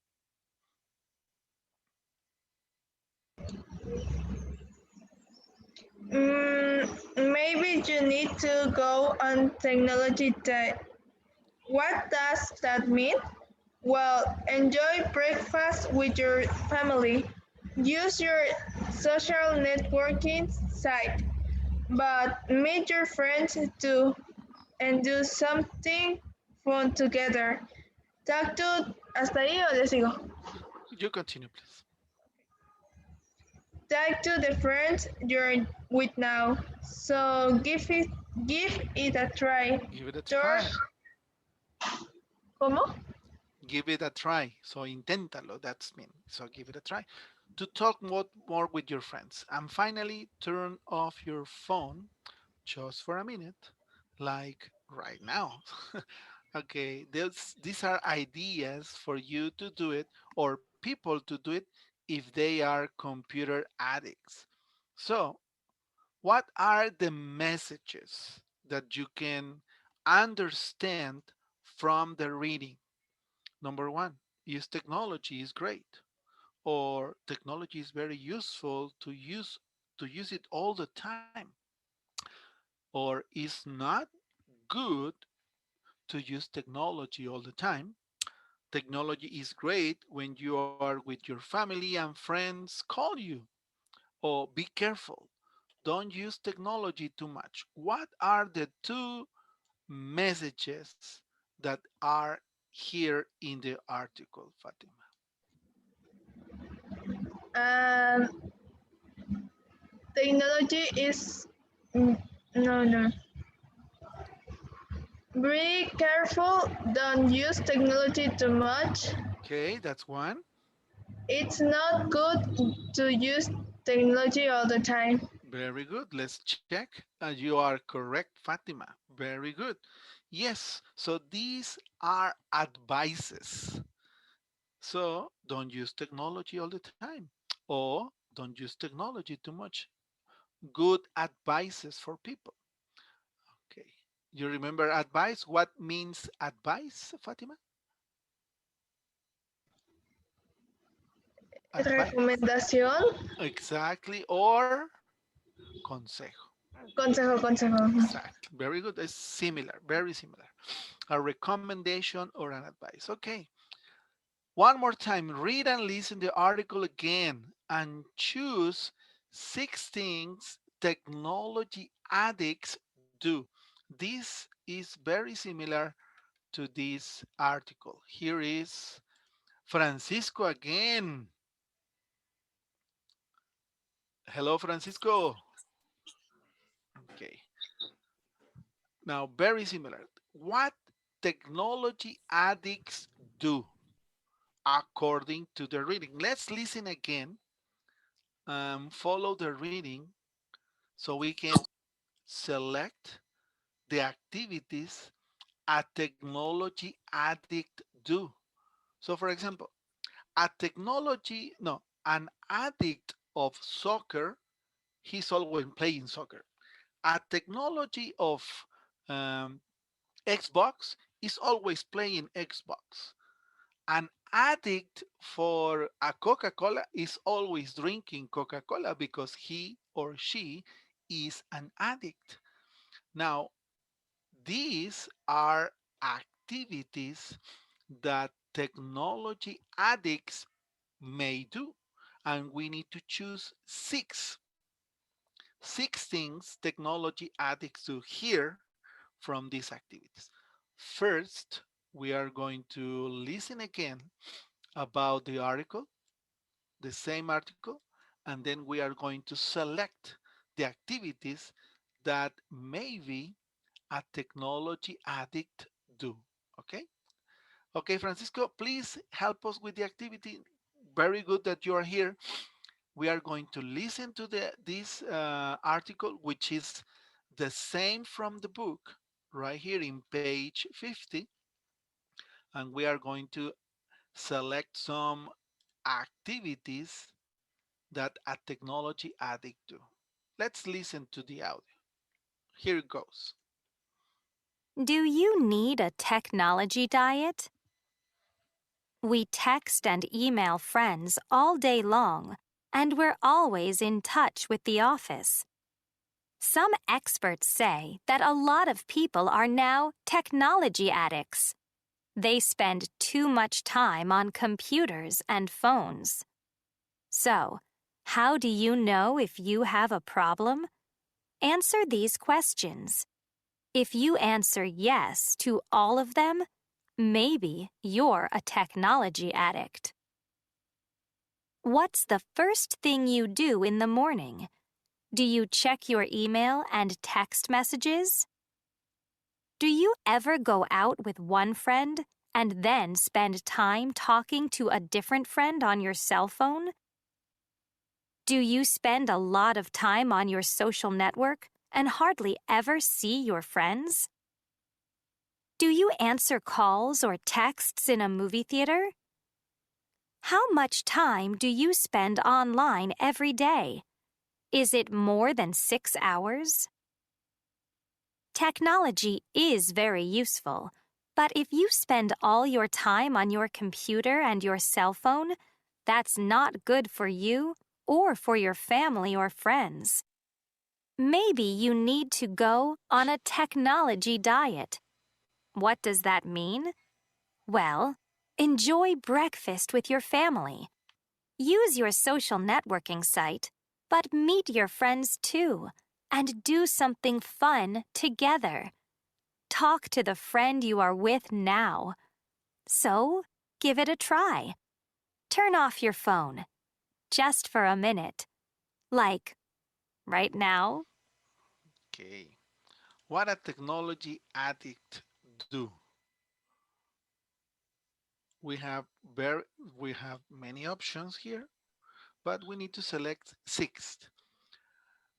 Maybe you need to go on technology day. What does that mean? Well, enjoy breakfast with your family. Use your social networking site, but meet your friends too and do something fun together. Talk to hasta ahí o le sigo. You continue, please. Talk to the friends you're with now. So give it a try. Give it a George, try. ¿cómo? Give it a try. So inténtalo, that's mean. So give it a try. To talk more with your friends. And finally, turn off your phone just for a minute, like right now. Okay, these are ideas for you to do it or people to do it if they are computer addicts. So, what are the messages that you can understand from the reading? Number one, is technology is great, or technology is very useful to use it all the time, or is not good to use technology all the time. Technology is great when you are with your family and friends call you. Or be careful, don't use technology too much. What are the two messages that are here in the article, Fatima? Um, technology is mm, no no. Be careful. Don't use technology too much. Okay, that's one. It's not good to use technology all the time. Very good. Let's check. You are correct, Fatima. Very good. Yes, so these are advices. So don't use technology all the time, or don't use technology too much. Good advices for people. Okay. You remember advice? What means advice, Fatima? Advice. Recomendación. Exactly. Or consejo. Consejo, consejo. Exactly. Very good. It's similar, very similar. A recommendation or an advice. Okay. One more time. Read and listen the article again and choose 6 things technology addicts do. This is very similar to this article. Here is Francisco again. Hello, Francisco. Okay. Now, very similar. What technology addicts do according to the reading? Let's listen again. Follow the reading so we can select the activities a technology addict do. So, for example, an addict of soccer, he's always playing soccer. A technology of um, Xbox is always playing Xbox. An addict for a Coca Cola is always drinking Coca Cola because he or she is an addict. Now, these are activities that technology addicts may do. And we need to choose six things technology addicts do here from these activities. First, we are going to listen again about the article, the same article, and then we are going to select the activities that maybe a technology addict do. Okay? Okay, Francisco, please help us with the activity. Very good that you are here. We are going to listen to this article, which is the same from the book, right here in page 50, and we are going to select some activities that a technology addict do. Let's listen to the audio. Here it goes. Do you need a technology diet? We text and email friends all day long, and we're always in touch with the office. Some experts say that a lot of people are now technology addicts. They spend too much time on computers and phones. So, how do you know if you have a problem? Answer these questions. If you answer yes to all of them, maybe you're a technology addict. What's the first thing you do in the morning? Do you check your email and text messages? Do you ever go out with one friend and then spend time talking to a different friend on your cell phone? Do you spend a lot of time on your social network and hardly ever see your friends? Do you answer calls or texts in a movie theater? How much time do you spend online every day? Is it more than 6 hours? Technology is very useful, but if you spend all your time on your computer and your cell phone, that's not good for you or for your family or friends. Maybe you need to go on a technology diet. What does that mean? Well, enjoy breakfast with your family. Use your social networking site, but meet your friends too, and do something fun together. Talk to the friend you are with now. So, give it a try. Turn off your phone, just for a minute. Like, right now. Okay. What a technology addict do. We have very we have many options here, but we need to select six.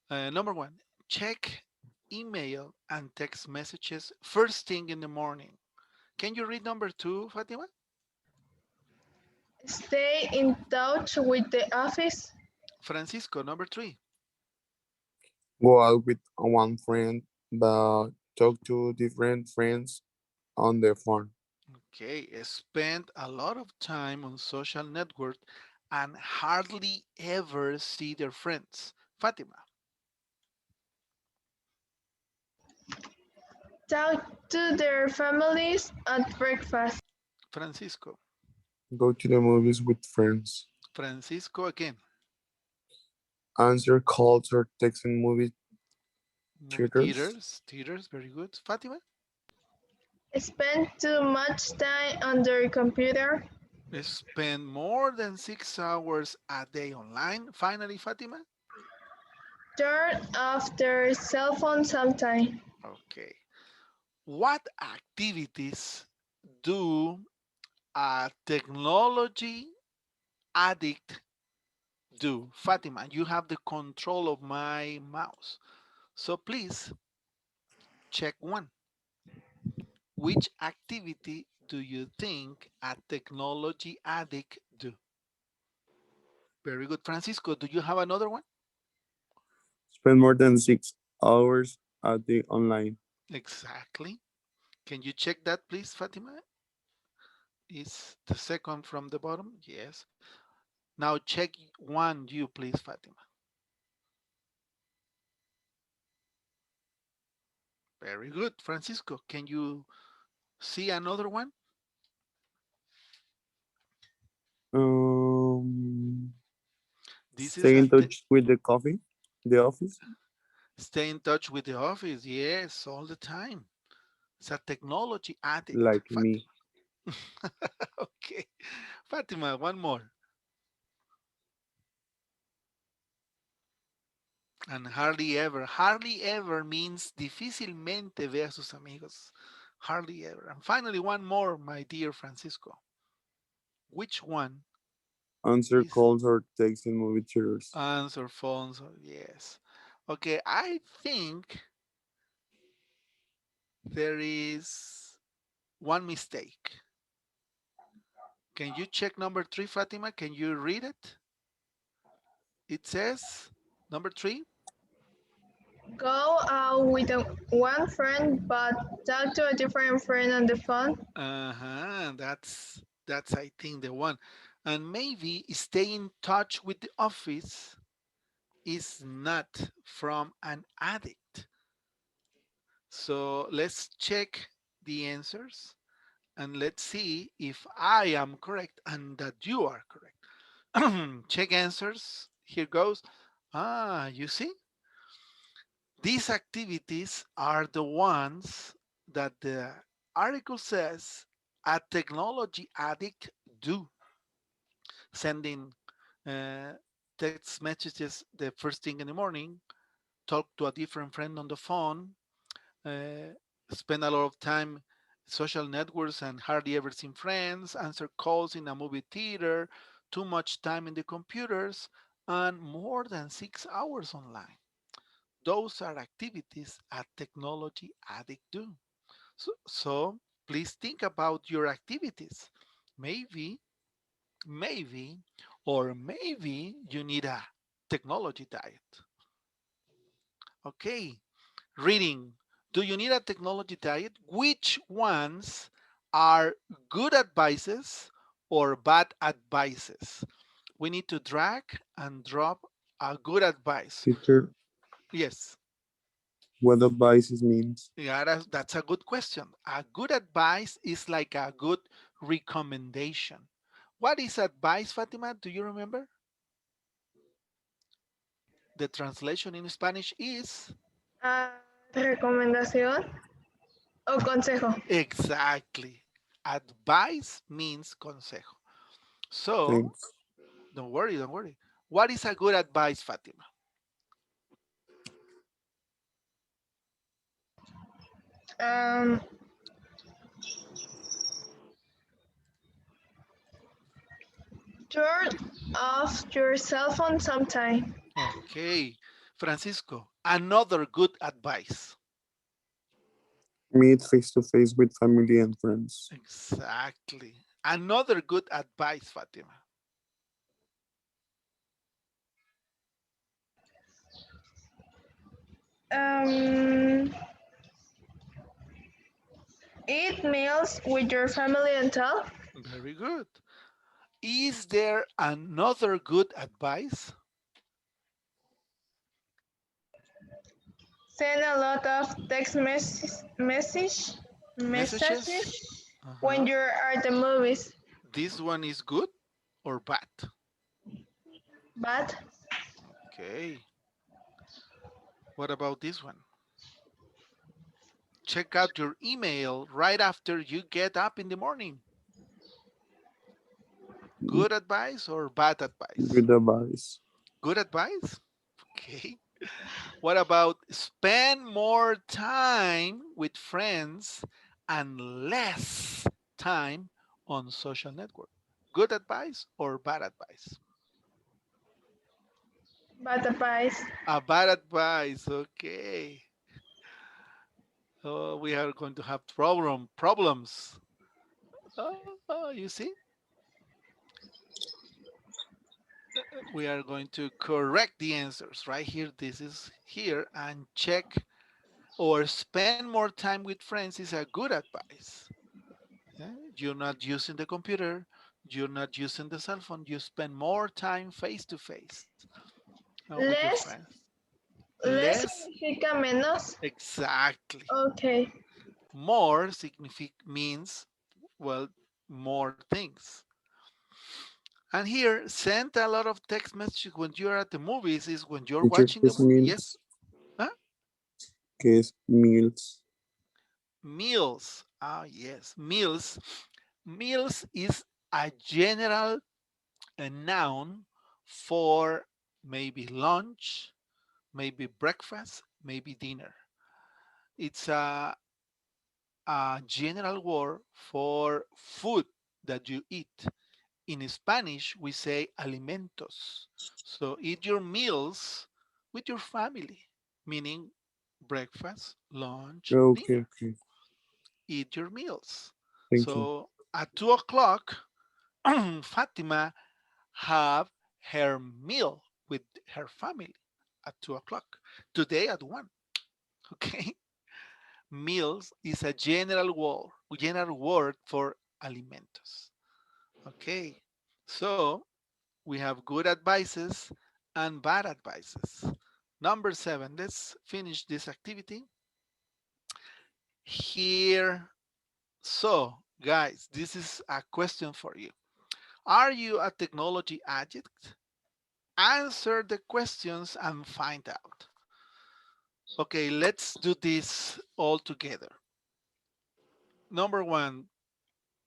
Number one, check email and text messages first thing in the morning. Can you read number two, Fatima? Stay in touch with the office. Francisco, number three. Go out with one friend, but talk to different friends on the phone. Okay, spend a lot of time on social network and hardly ever see their friends. Fatima, Talk to their families at breakfast. Francisco, Go to the movies with friends. Francisco again. Answer calls or text in movie Movie theaters. theaters, very good. Fatima, Spend too much time on their computer. spend more than 6 hours a day online. Finally, Fatima. Turn off their cell phone sometime. Okay. What activities do a technology addict do? Fatima, you have the control of my mouse. So please check one. Which activity do you think a technology addict do? Very good. Francisco, do you have another one? Spend more than 6 hours a day online. Exactly. Can you check that, please, Fatima? Is the second from the bottom? Yes. Now check one, you, please, Fatima. Very good. Francisco, can you see another one? Um, This is Stay in touch with the office, stay in touch with the office. Yes, all the time. It's a technology addict, like me. Fatima. Okay. Fatima, one more. And hardly ever means difícilmente ve a sus amigos. Hardly ever. And finally, one more, my dear Francisco. Which one Answer is calls or text in movie theaters. answer phones? Yes. Okay, I think there is one mistake. Can you check number three, Fatima? Can you read it? It says number three. Go out with one friend, but talk to a different friend on the phone. Uh-huh. That's I think the one. And maybe stay in touch with the office is not from an addict. So let's check the answers and let's see if I am correct and that you are correct. Check answers. Here goes. Ah, you see? These activities are the ones that the article says a technology addict do. Sending uh, text messages the first thing in the morning, talk to a different friend on the phone, uh, spend a lot of time social networks and hardly ever seen friends, answer calls in a movie theater, too much time in the computers, and more than 6 hours online. Those are activities a technology addict do. So please think about your activities. Maybe, maybe, or maybe you need a technology diet. Okay, reading. Do you need a technology diet? Which ones are good advices or bad advices? We need to drag and drop a good advice. Teacher, Yes, what advices means? yeah, that's a good question. A good advice is like a good recommendation. What is advice, Fatima? Do you remember? The translation in Spanish is Recomendación o consejo. exactly. Advice means consejo. So Thanks. don't worry, don't worry. What is a good advice, Fatima? Um, Turn off your cell phone sometime. Okay, Francisco, another good advice. Meet face to face with family and friends. Exactly. Another good advice, Fatima. Um, Eat meals with your family and talk. Very good. Is there another good advice? Send a lot of messages Messages? when Uh-huh. you're at the movies. This one is good or bad? But Okay. What about this one? Check out your email right after you get up in the morning. Good advice or bad advice? Good advice. Good advice? Okay. What about spend more time with friends and less time on social network? Good advice or bad advice? bad advice. Bad advice. Okay. We are going to have problems. You see, we are going to correct the answers right here. This is here and check or spend more time with friends is a good advice. You're not using the computer, you're not using the cell phone, you spend more time face to face with your Less, friends. less Less, significa menos. exactly. Okay. More means, well, more things. And here, send a lot of text messages when you're at the movies is when you're Teacher, watching the ¿qué es movie. Yes. meals? Huh? ¿Qué es meals? Meals. Yes. Meals. Meals is a general noun for maybe lunch, maybe breakfast, maybe dinner. It's a general word for food that you eat. In Spanish, we say alimentos. So eat your meals with your family, meaning breakfast, lunch, Okay, dinner. okay. Eat your meals. Thank you. So at 2 o'clock, Fatima have her meal with her family at 2 o'clock. Today at 1. Okay. Meals is a general word for alimentos. Okay. So we have good advices and bad advices. Number 7, let's finish this activity. Here, so guys, this is a question for you. Are you a technology addict? Answer the questions and find out. Okay, let's do this all together. Number 1,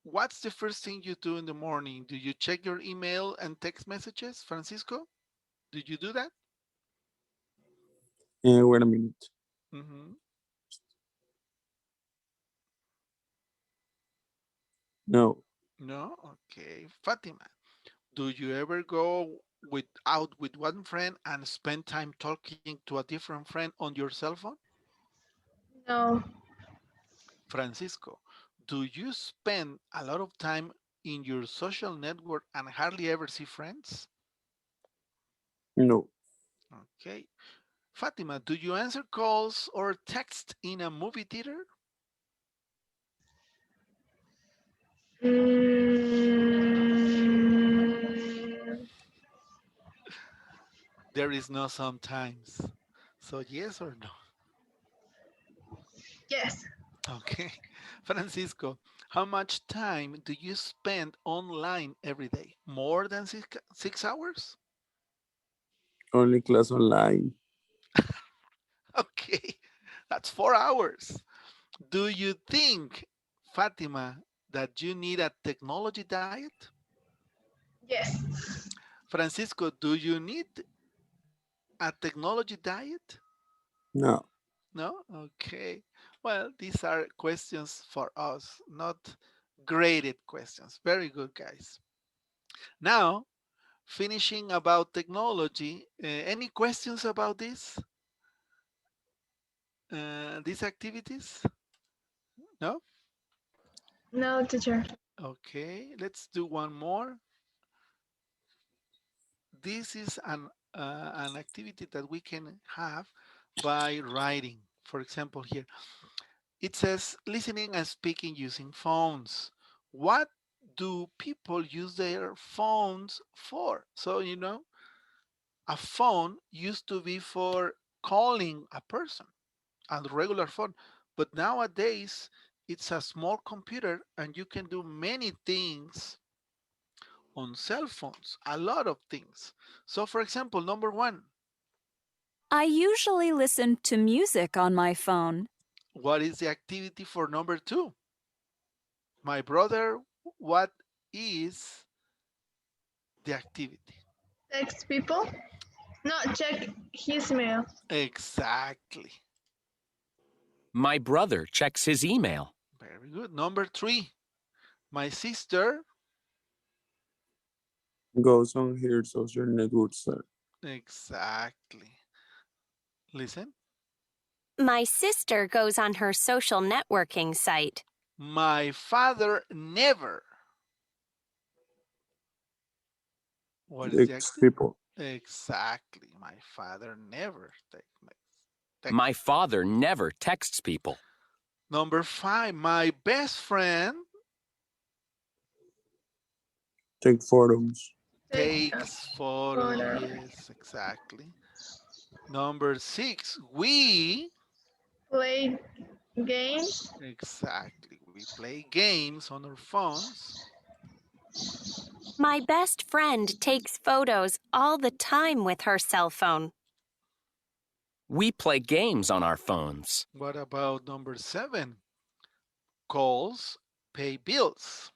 what's the first thing you do in the morning? Do you check your email and text messages, Francisco? Did you do that? Wait a minute. Hmm. No, No? Okay. Fatima, do you ever go out with one friend and spend time talking to a different friend on your cell phone? No. Francisco, do you spend a lot of time in your social network and hardly ever see friends? no, Okay. Fatima, do you answer calls or text in a movie theater? Mm, There is no sometimes. So yes or no? yes. Okay. Francisco, how much time do you spend online every day? More than 6 hours? only class online. Okay. That's 4 hours. Do you think, Fatima, that you need a technology diet? Yes. Francisco, do you need a technology diet? No, No? Okay. Well, these are questions for us, not graded questions. Very good, guys. Now, finishing about technology, any questions about these activities? No? No, teacher. Okay, let's do one more. This is an activity that we can have by writing. For example, here it says listening and speaking using phones. What do people use their phones for? So, a phone used to be for calling a person, a regular phone, but nowadays it's a small computer and you can do many things on cell phones, a lot of things. So, for example, number one, I usually listen to music on my phone. what is the activity for number two? My brother, what is the activity? Text people? No, check his mail. Exactly. My brother checks his email. Very good. Number three, my sister, Goes on her social networks. exactly. Listen, My sister goes on her social networking site. my father never. What is the Text activity? people. Exactly. My father never text. My father never texts people. Number five, my best friend Take photos. Take a takes photos. photo. Yes, exactly. Number six, we Play games. exactly we play games on our phones. My best friend takes photos all the time with her cell phone. We play games on our phones. What about number seven? Calls, pay bills.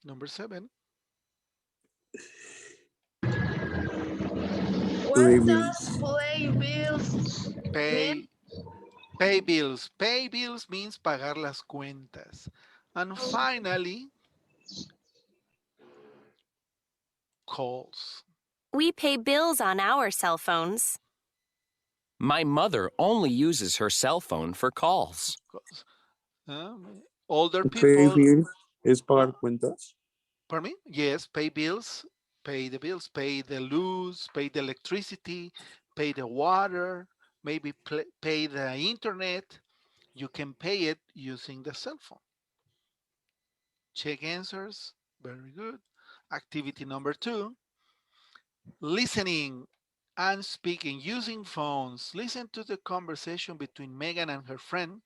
Number seven, What does Reviews. play bills mean? pay pay bills. Pay bills means pagar las cuentas. And finally, calls. We pay bills on our cell phones. My mother only uses her cell phone for calls. Calls. Older Pay people, bill es pagar cuentas. pardon me? Yes, pay bills, pay the bills, pay the luz, pay the electricity, pay the water, maybe pay the internet. You can pay it using the cell phone. Check answers. Very good. Activity number two, listening and speaking using phones. Listen to the conversation between Megan and her friend.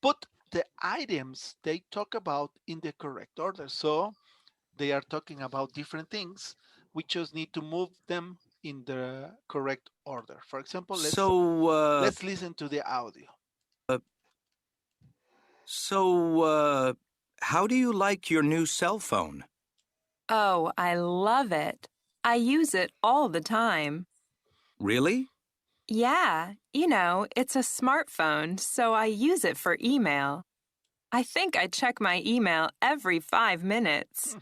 Put the items they talk about in the correct order. So they are talking about different things. We just need to move them in the correct order. For example, let's listen to the audio. So, how do you like your new cell phone? Oh, I love it. I use it all the time. Really? Yeah, it's a smartphone, so I use it for email. I think I check my email every 5 minutes.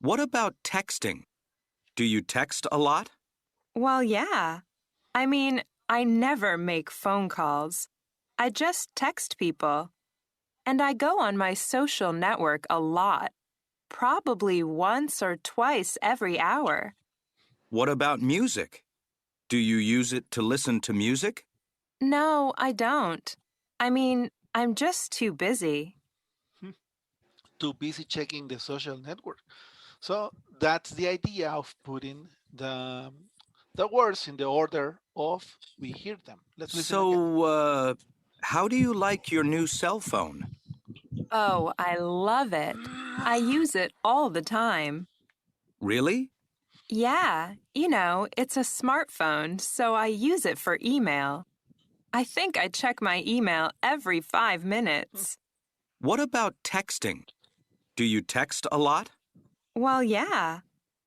What about texting? Do you text a lot? Well, yeah. I mean, I never make phone calls. I just text people. And I go on my social network a lot, probably once or twice every hour. What about music? Do you use it to listen to music? No, I don't. I mean, I'm just too busy. Too busy checking the social network. So that's the idea of putting the words in the order of we hear them. Let's listen again. So, how do you like your new cell phone? Oh, I love it. I use it all the time. Really? Yeah, it's a smartphone, so I use it for email. I think I check my email every 5 minutes. What about texting? Do you text a lot? Well, yeah.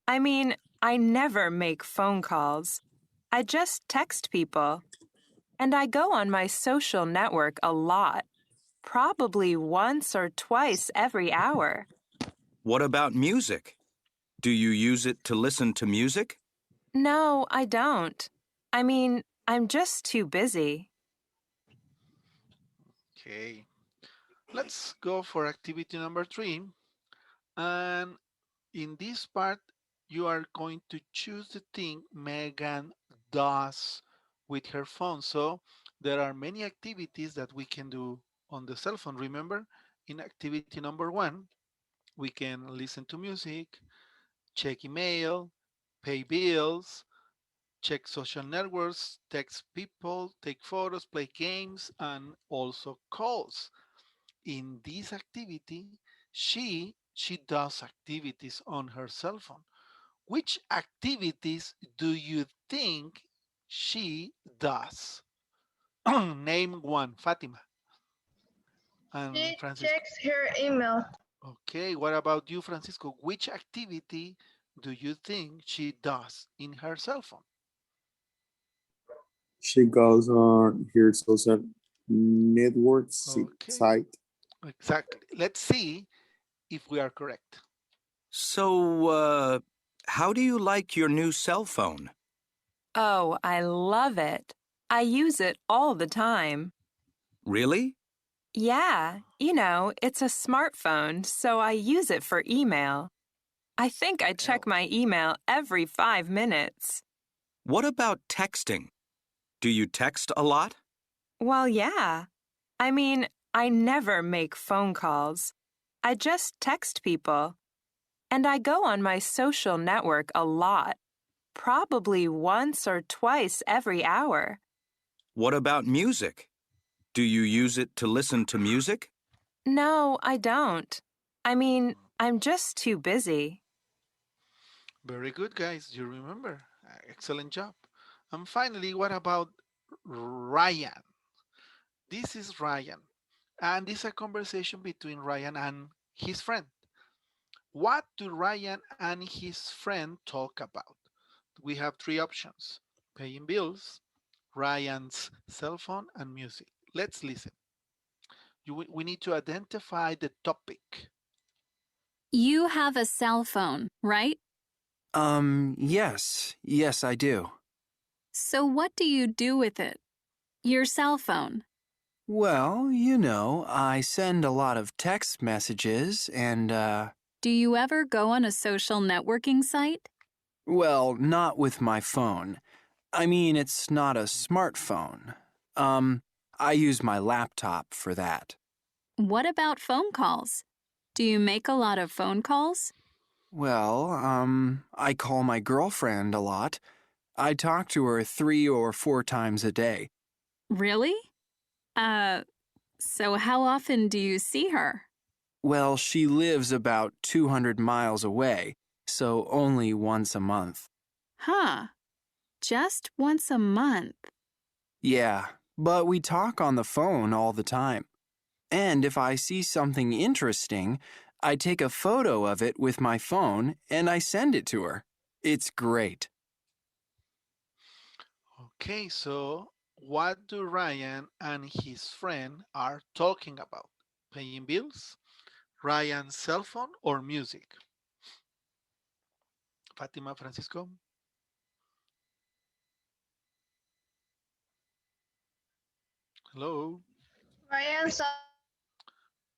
I mean, I never make phone calls. I just text people. And I go on my social network a lot, probably once or twice every hour. What about music? Do you use it to listen to music? No, I don't. I mean, I'm just too busy. Okay. Let's go for activity number 3. And in this part, you are going to choose the thing Megan does with her phone. So there are many activities that we can do on the cell phone. Remember, in activity number 1, we can listen to music, check email, pay bills, check social networks, text people, take photos, play games, and also calls. In this activity, she does activities on her cell phone. Which activities do you think she does? Name one, Fatima and She Francisco. checks her email. Okay, what about you, Francisco? Which activity do you think she does in her cell phone? She goes on her social network Okay, site. exactly. Let's see if we are correct. So, how do you like your new cell phone? Oh, I love it. I use it all the time. Really? Yeah, it's a smartphone, so I use it for email. I think I check my email every 5 minutes. What about texting? Do you text a lot? Well, yeah. I mean, I never make phone calls. I just text people. And I go on my social network a lot, probably once or twice every hour. What about music? Do you use it to listen to music? No, I don't. I mean, I'm just too busy. Very good, guys. You remember. Excellent job. And finally, what about Ryan? This is Ryan. And this is a conversation between Ryan and his friend. What do Ryan and his friend talk about? We have three options: paying bills, Ryan's cell phone, and music. Let's listen. We need to identify the topic. You have a cell phone, right? Yes, I do. So what do you do with it? Your cell phone. Well, I send a lot of text messages and, Do you ever go on a social networking site? well, not with my phone. I mean, it's not a smartphone. I use my laptop for that. What about phone calls? Do you make a lot of phone calls? Well, I call my girlfriend a lot. I talk to her 3 or 4 times a day. Really? Uh, so how often do you see her? Well, she lives about 200 miles away, so only once a month. Huh. Just once a month. Yeah, but we talk on the phone all the time. And if I see something interesting, I take a photo of it with my phone and I send it to her. It's great. Okay, so what do Ryan and his friend are talking about? Paying bills, Ryan's cell phone, or music? Fatima, Francisco? Hello? Ryan's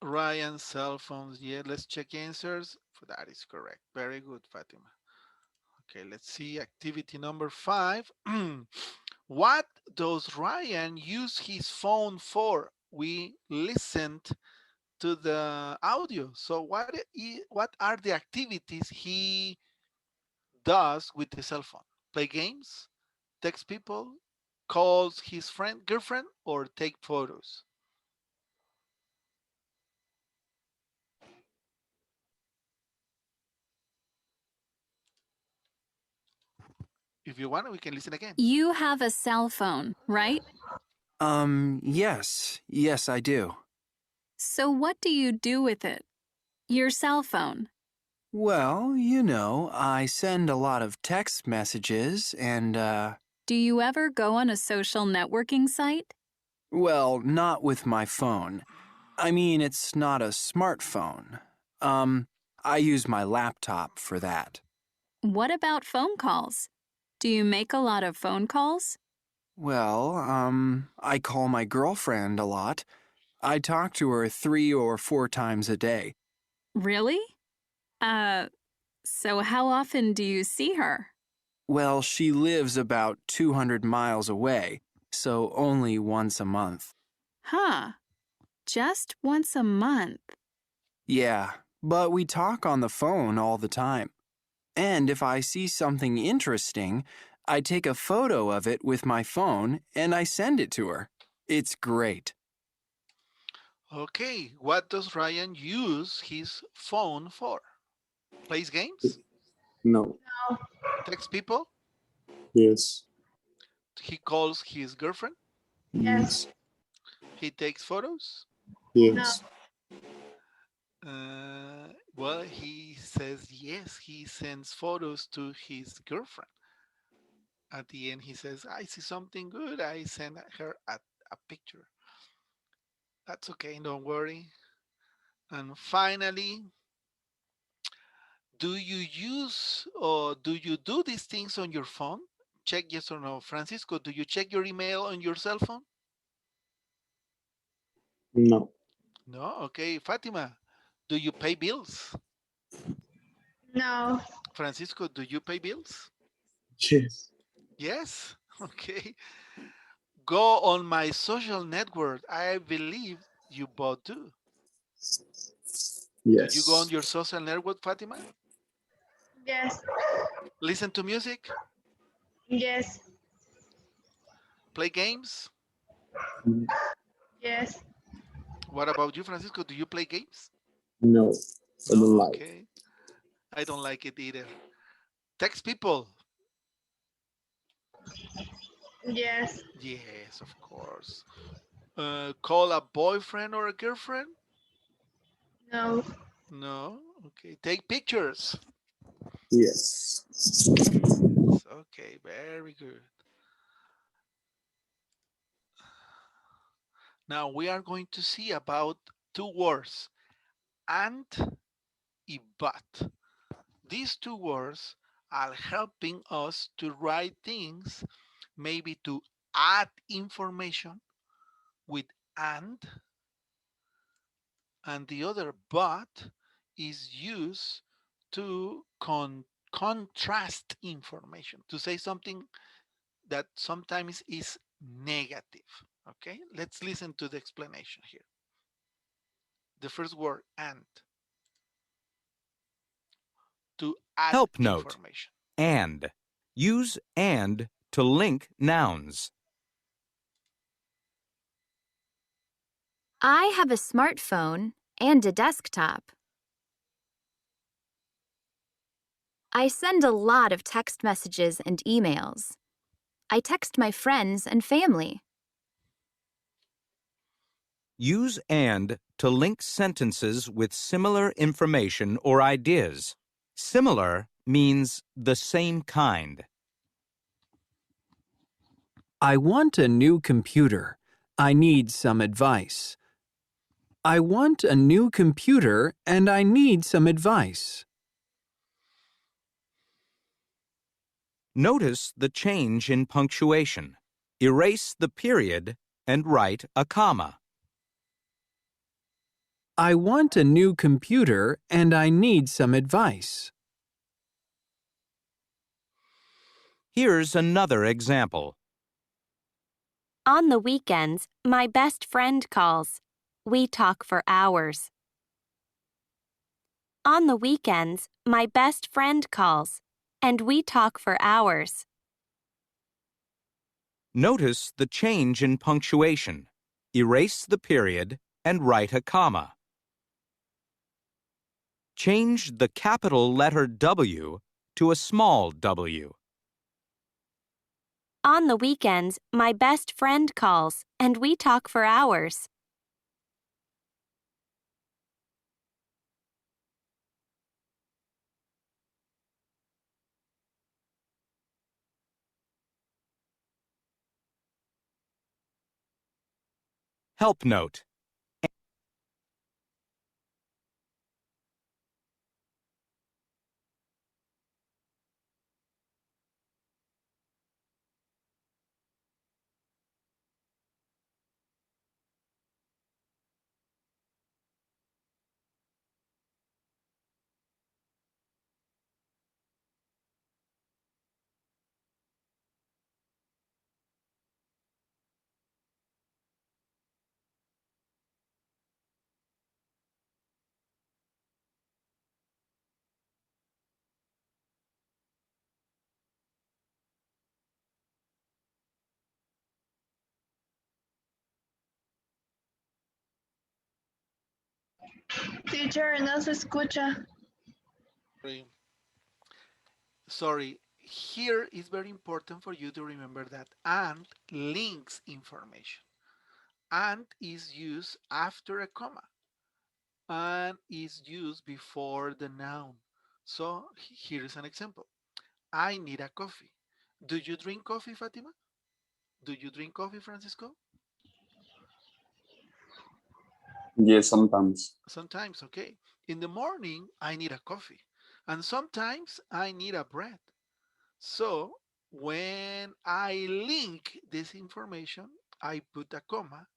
Ryan's cell phones. Yeah, let's check answers. That is correct. Very good, Fatima. Okay, let's see activity number 5. What does Ryan use his phone for? We listened to the audio. So what are the activities he does with the cell phone? Play games, text people, calls his girlfriend, or take photos? If you want, we can listen again. You have a cell phone, right? Yes, I do. So what do you do with it? Your cell phone. Well, I send a lot of text messages and, Do you ever go on a social networking site? well, not with my phone. I mean, it's not a smartphone. Um, I use my laptop for that. What about phone calls? Do you make a lot of phone calls? Well, I call my girlfriend a lot. I talk to her 3 or 4 times a day. Really? So how often do you see her? Well, she lives about 200 miles away, so only once a month. Huh. Just once a month. Yeah, but we talk on the phone all the time. And if I see something interesting, I take a photo of it with my phone and I send it to her. It's great. Okay, what does Ryan use his phone for? Plays games? No. No. Text people? Yes. He calls his girlfriend? Yes. Yes. He takes photos? No. Yes. Well, he says yes, he sends photos to his girlfriend. At the end, he says, I see something good. I send her a picture. That's okay, don't worry. And finally, do you use or do you do these things on your phone? Check yes or no. Francisco, do you check your email on your cell phone? No. No? Okay. Fatima, do you pay bills? No. Francisco, do you pay bills? Yes. Yes. Okay. Go on my social network. I believe you both do. Do you go on Yes. your social network, Fatima? Yes. Listen to music? Yes. Play games? Yes. What about you, Francisco? Do you play games? No. I don't No? like. Okay. I don't like it either. Text people? Yes. Yes, of course. Call a boyfriend or a girlfriend? No. No? Okay. Take pictures? Yes. Yes. Okay, very good. Now we are going to see about two words, and but. These two words are helping us to write things, maybe to add information with and the other but is used to contrast information, to say something that sometimes is negative. Okay, let's listen to the explanation here. The first word, and, to add Help note. information. And. Use and to link nouns. I have a smartphone and a desktop. I send a lot of text messages and emails. I text my friends and family. Use and to link sentences with similar information or ideas. Similar means the same kind. I want a new computer. I need some advice. I want a new computer and I need some advice. Notice the change in punctuation. Erase the period and write a comma. I want a new computer and I need some advice. Here's another example. On the weekends, my best friend calls. We talk for hours. On the weekends, my best friend calls, and we talk for hours. Notice the change in punctuation. Erase the period and write a comma. Change the capital letter W to a small w. On the weekends, my best friend calls, and we talk for hours. Help note. Teacher, no se escucha. Sorry. Sorry. Here is very important for you to remember that and links information. And is used after a comma and is used before the noun. So here is an example. I need a coffee. Do you drink coffee, Fatima? Do you drink coffee, Francisco? Yes, sometimes. Sometimes, okay. In the morning, I need a coffee. And sometimes I need a bread. So when I link this information, I put a comma,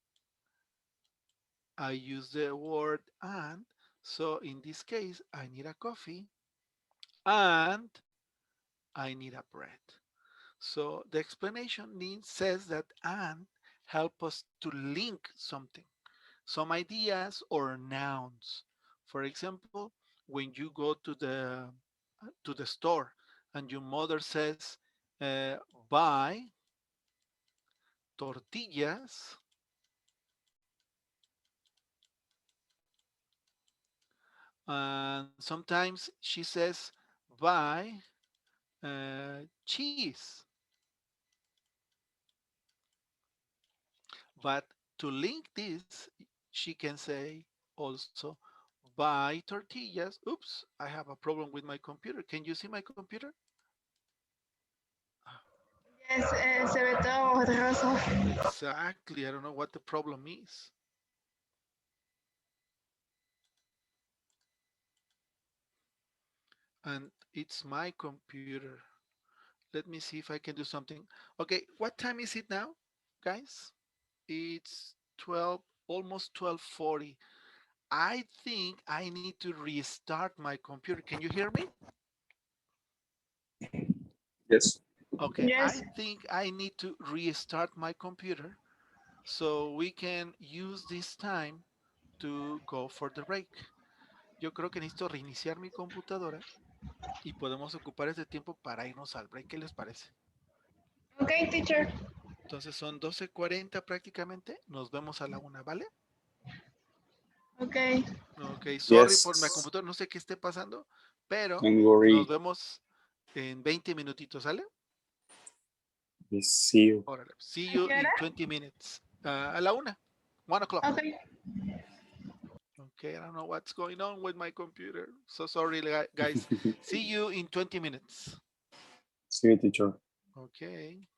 I use the word and. So in this case, I need a coffee and I need a bread. So the explanation says that and help us to link something, some ideas or nouns. For example, when you go to the store and your mother says, buy tortillas, and sometimes she says, buy cheese. But to link this, she can say also, buy tortillas. Oops, I have a problem with my computer. Can you see my computer? Yes, se ve todo borroso. Exactly. I don't know what the problem is. And it's my computer. Let me see if I can do something. Okay, what time is it now, guys? It's 12, almost 12:40. I think I need to restart my computer. Can you hear me? Yes. Okay, Yes. I think I need to restart my computer so we can use this time to go for the break. Yo creo que necesito reiniciar mi computadora y podemos ocupar este tiempo para irnos al break. ¿Qué les parece? Okay, teacher. Entonces son 12:40 prácticamente. Nos vemos a la una, ¿vale? Okay. Ok, sorry por mi Yes. computadora, no sé qué esté pasando, pero Don't nos worry. vemos en 20 minutitos, ¿sale? We see you. Órale, see ¿A you qué hora? in 20 minutes. A la una, 1 o'clock. Okay. Okay, I don't know what's going on with my computer. So sorry, guys. See you in 20 minutes. See you, teacher. Okay.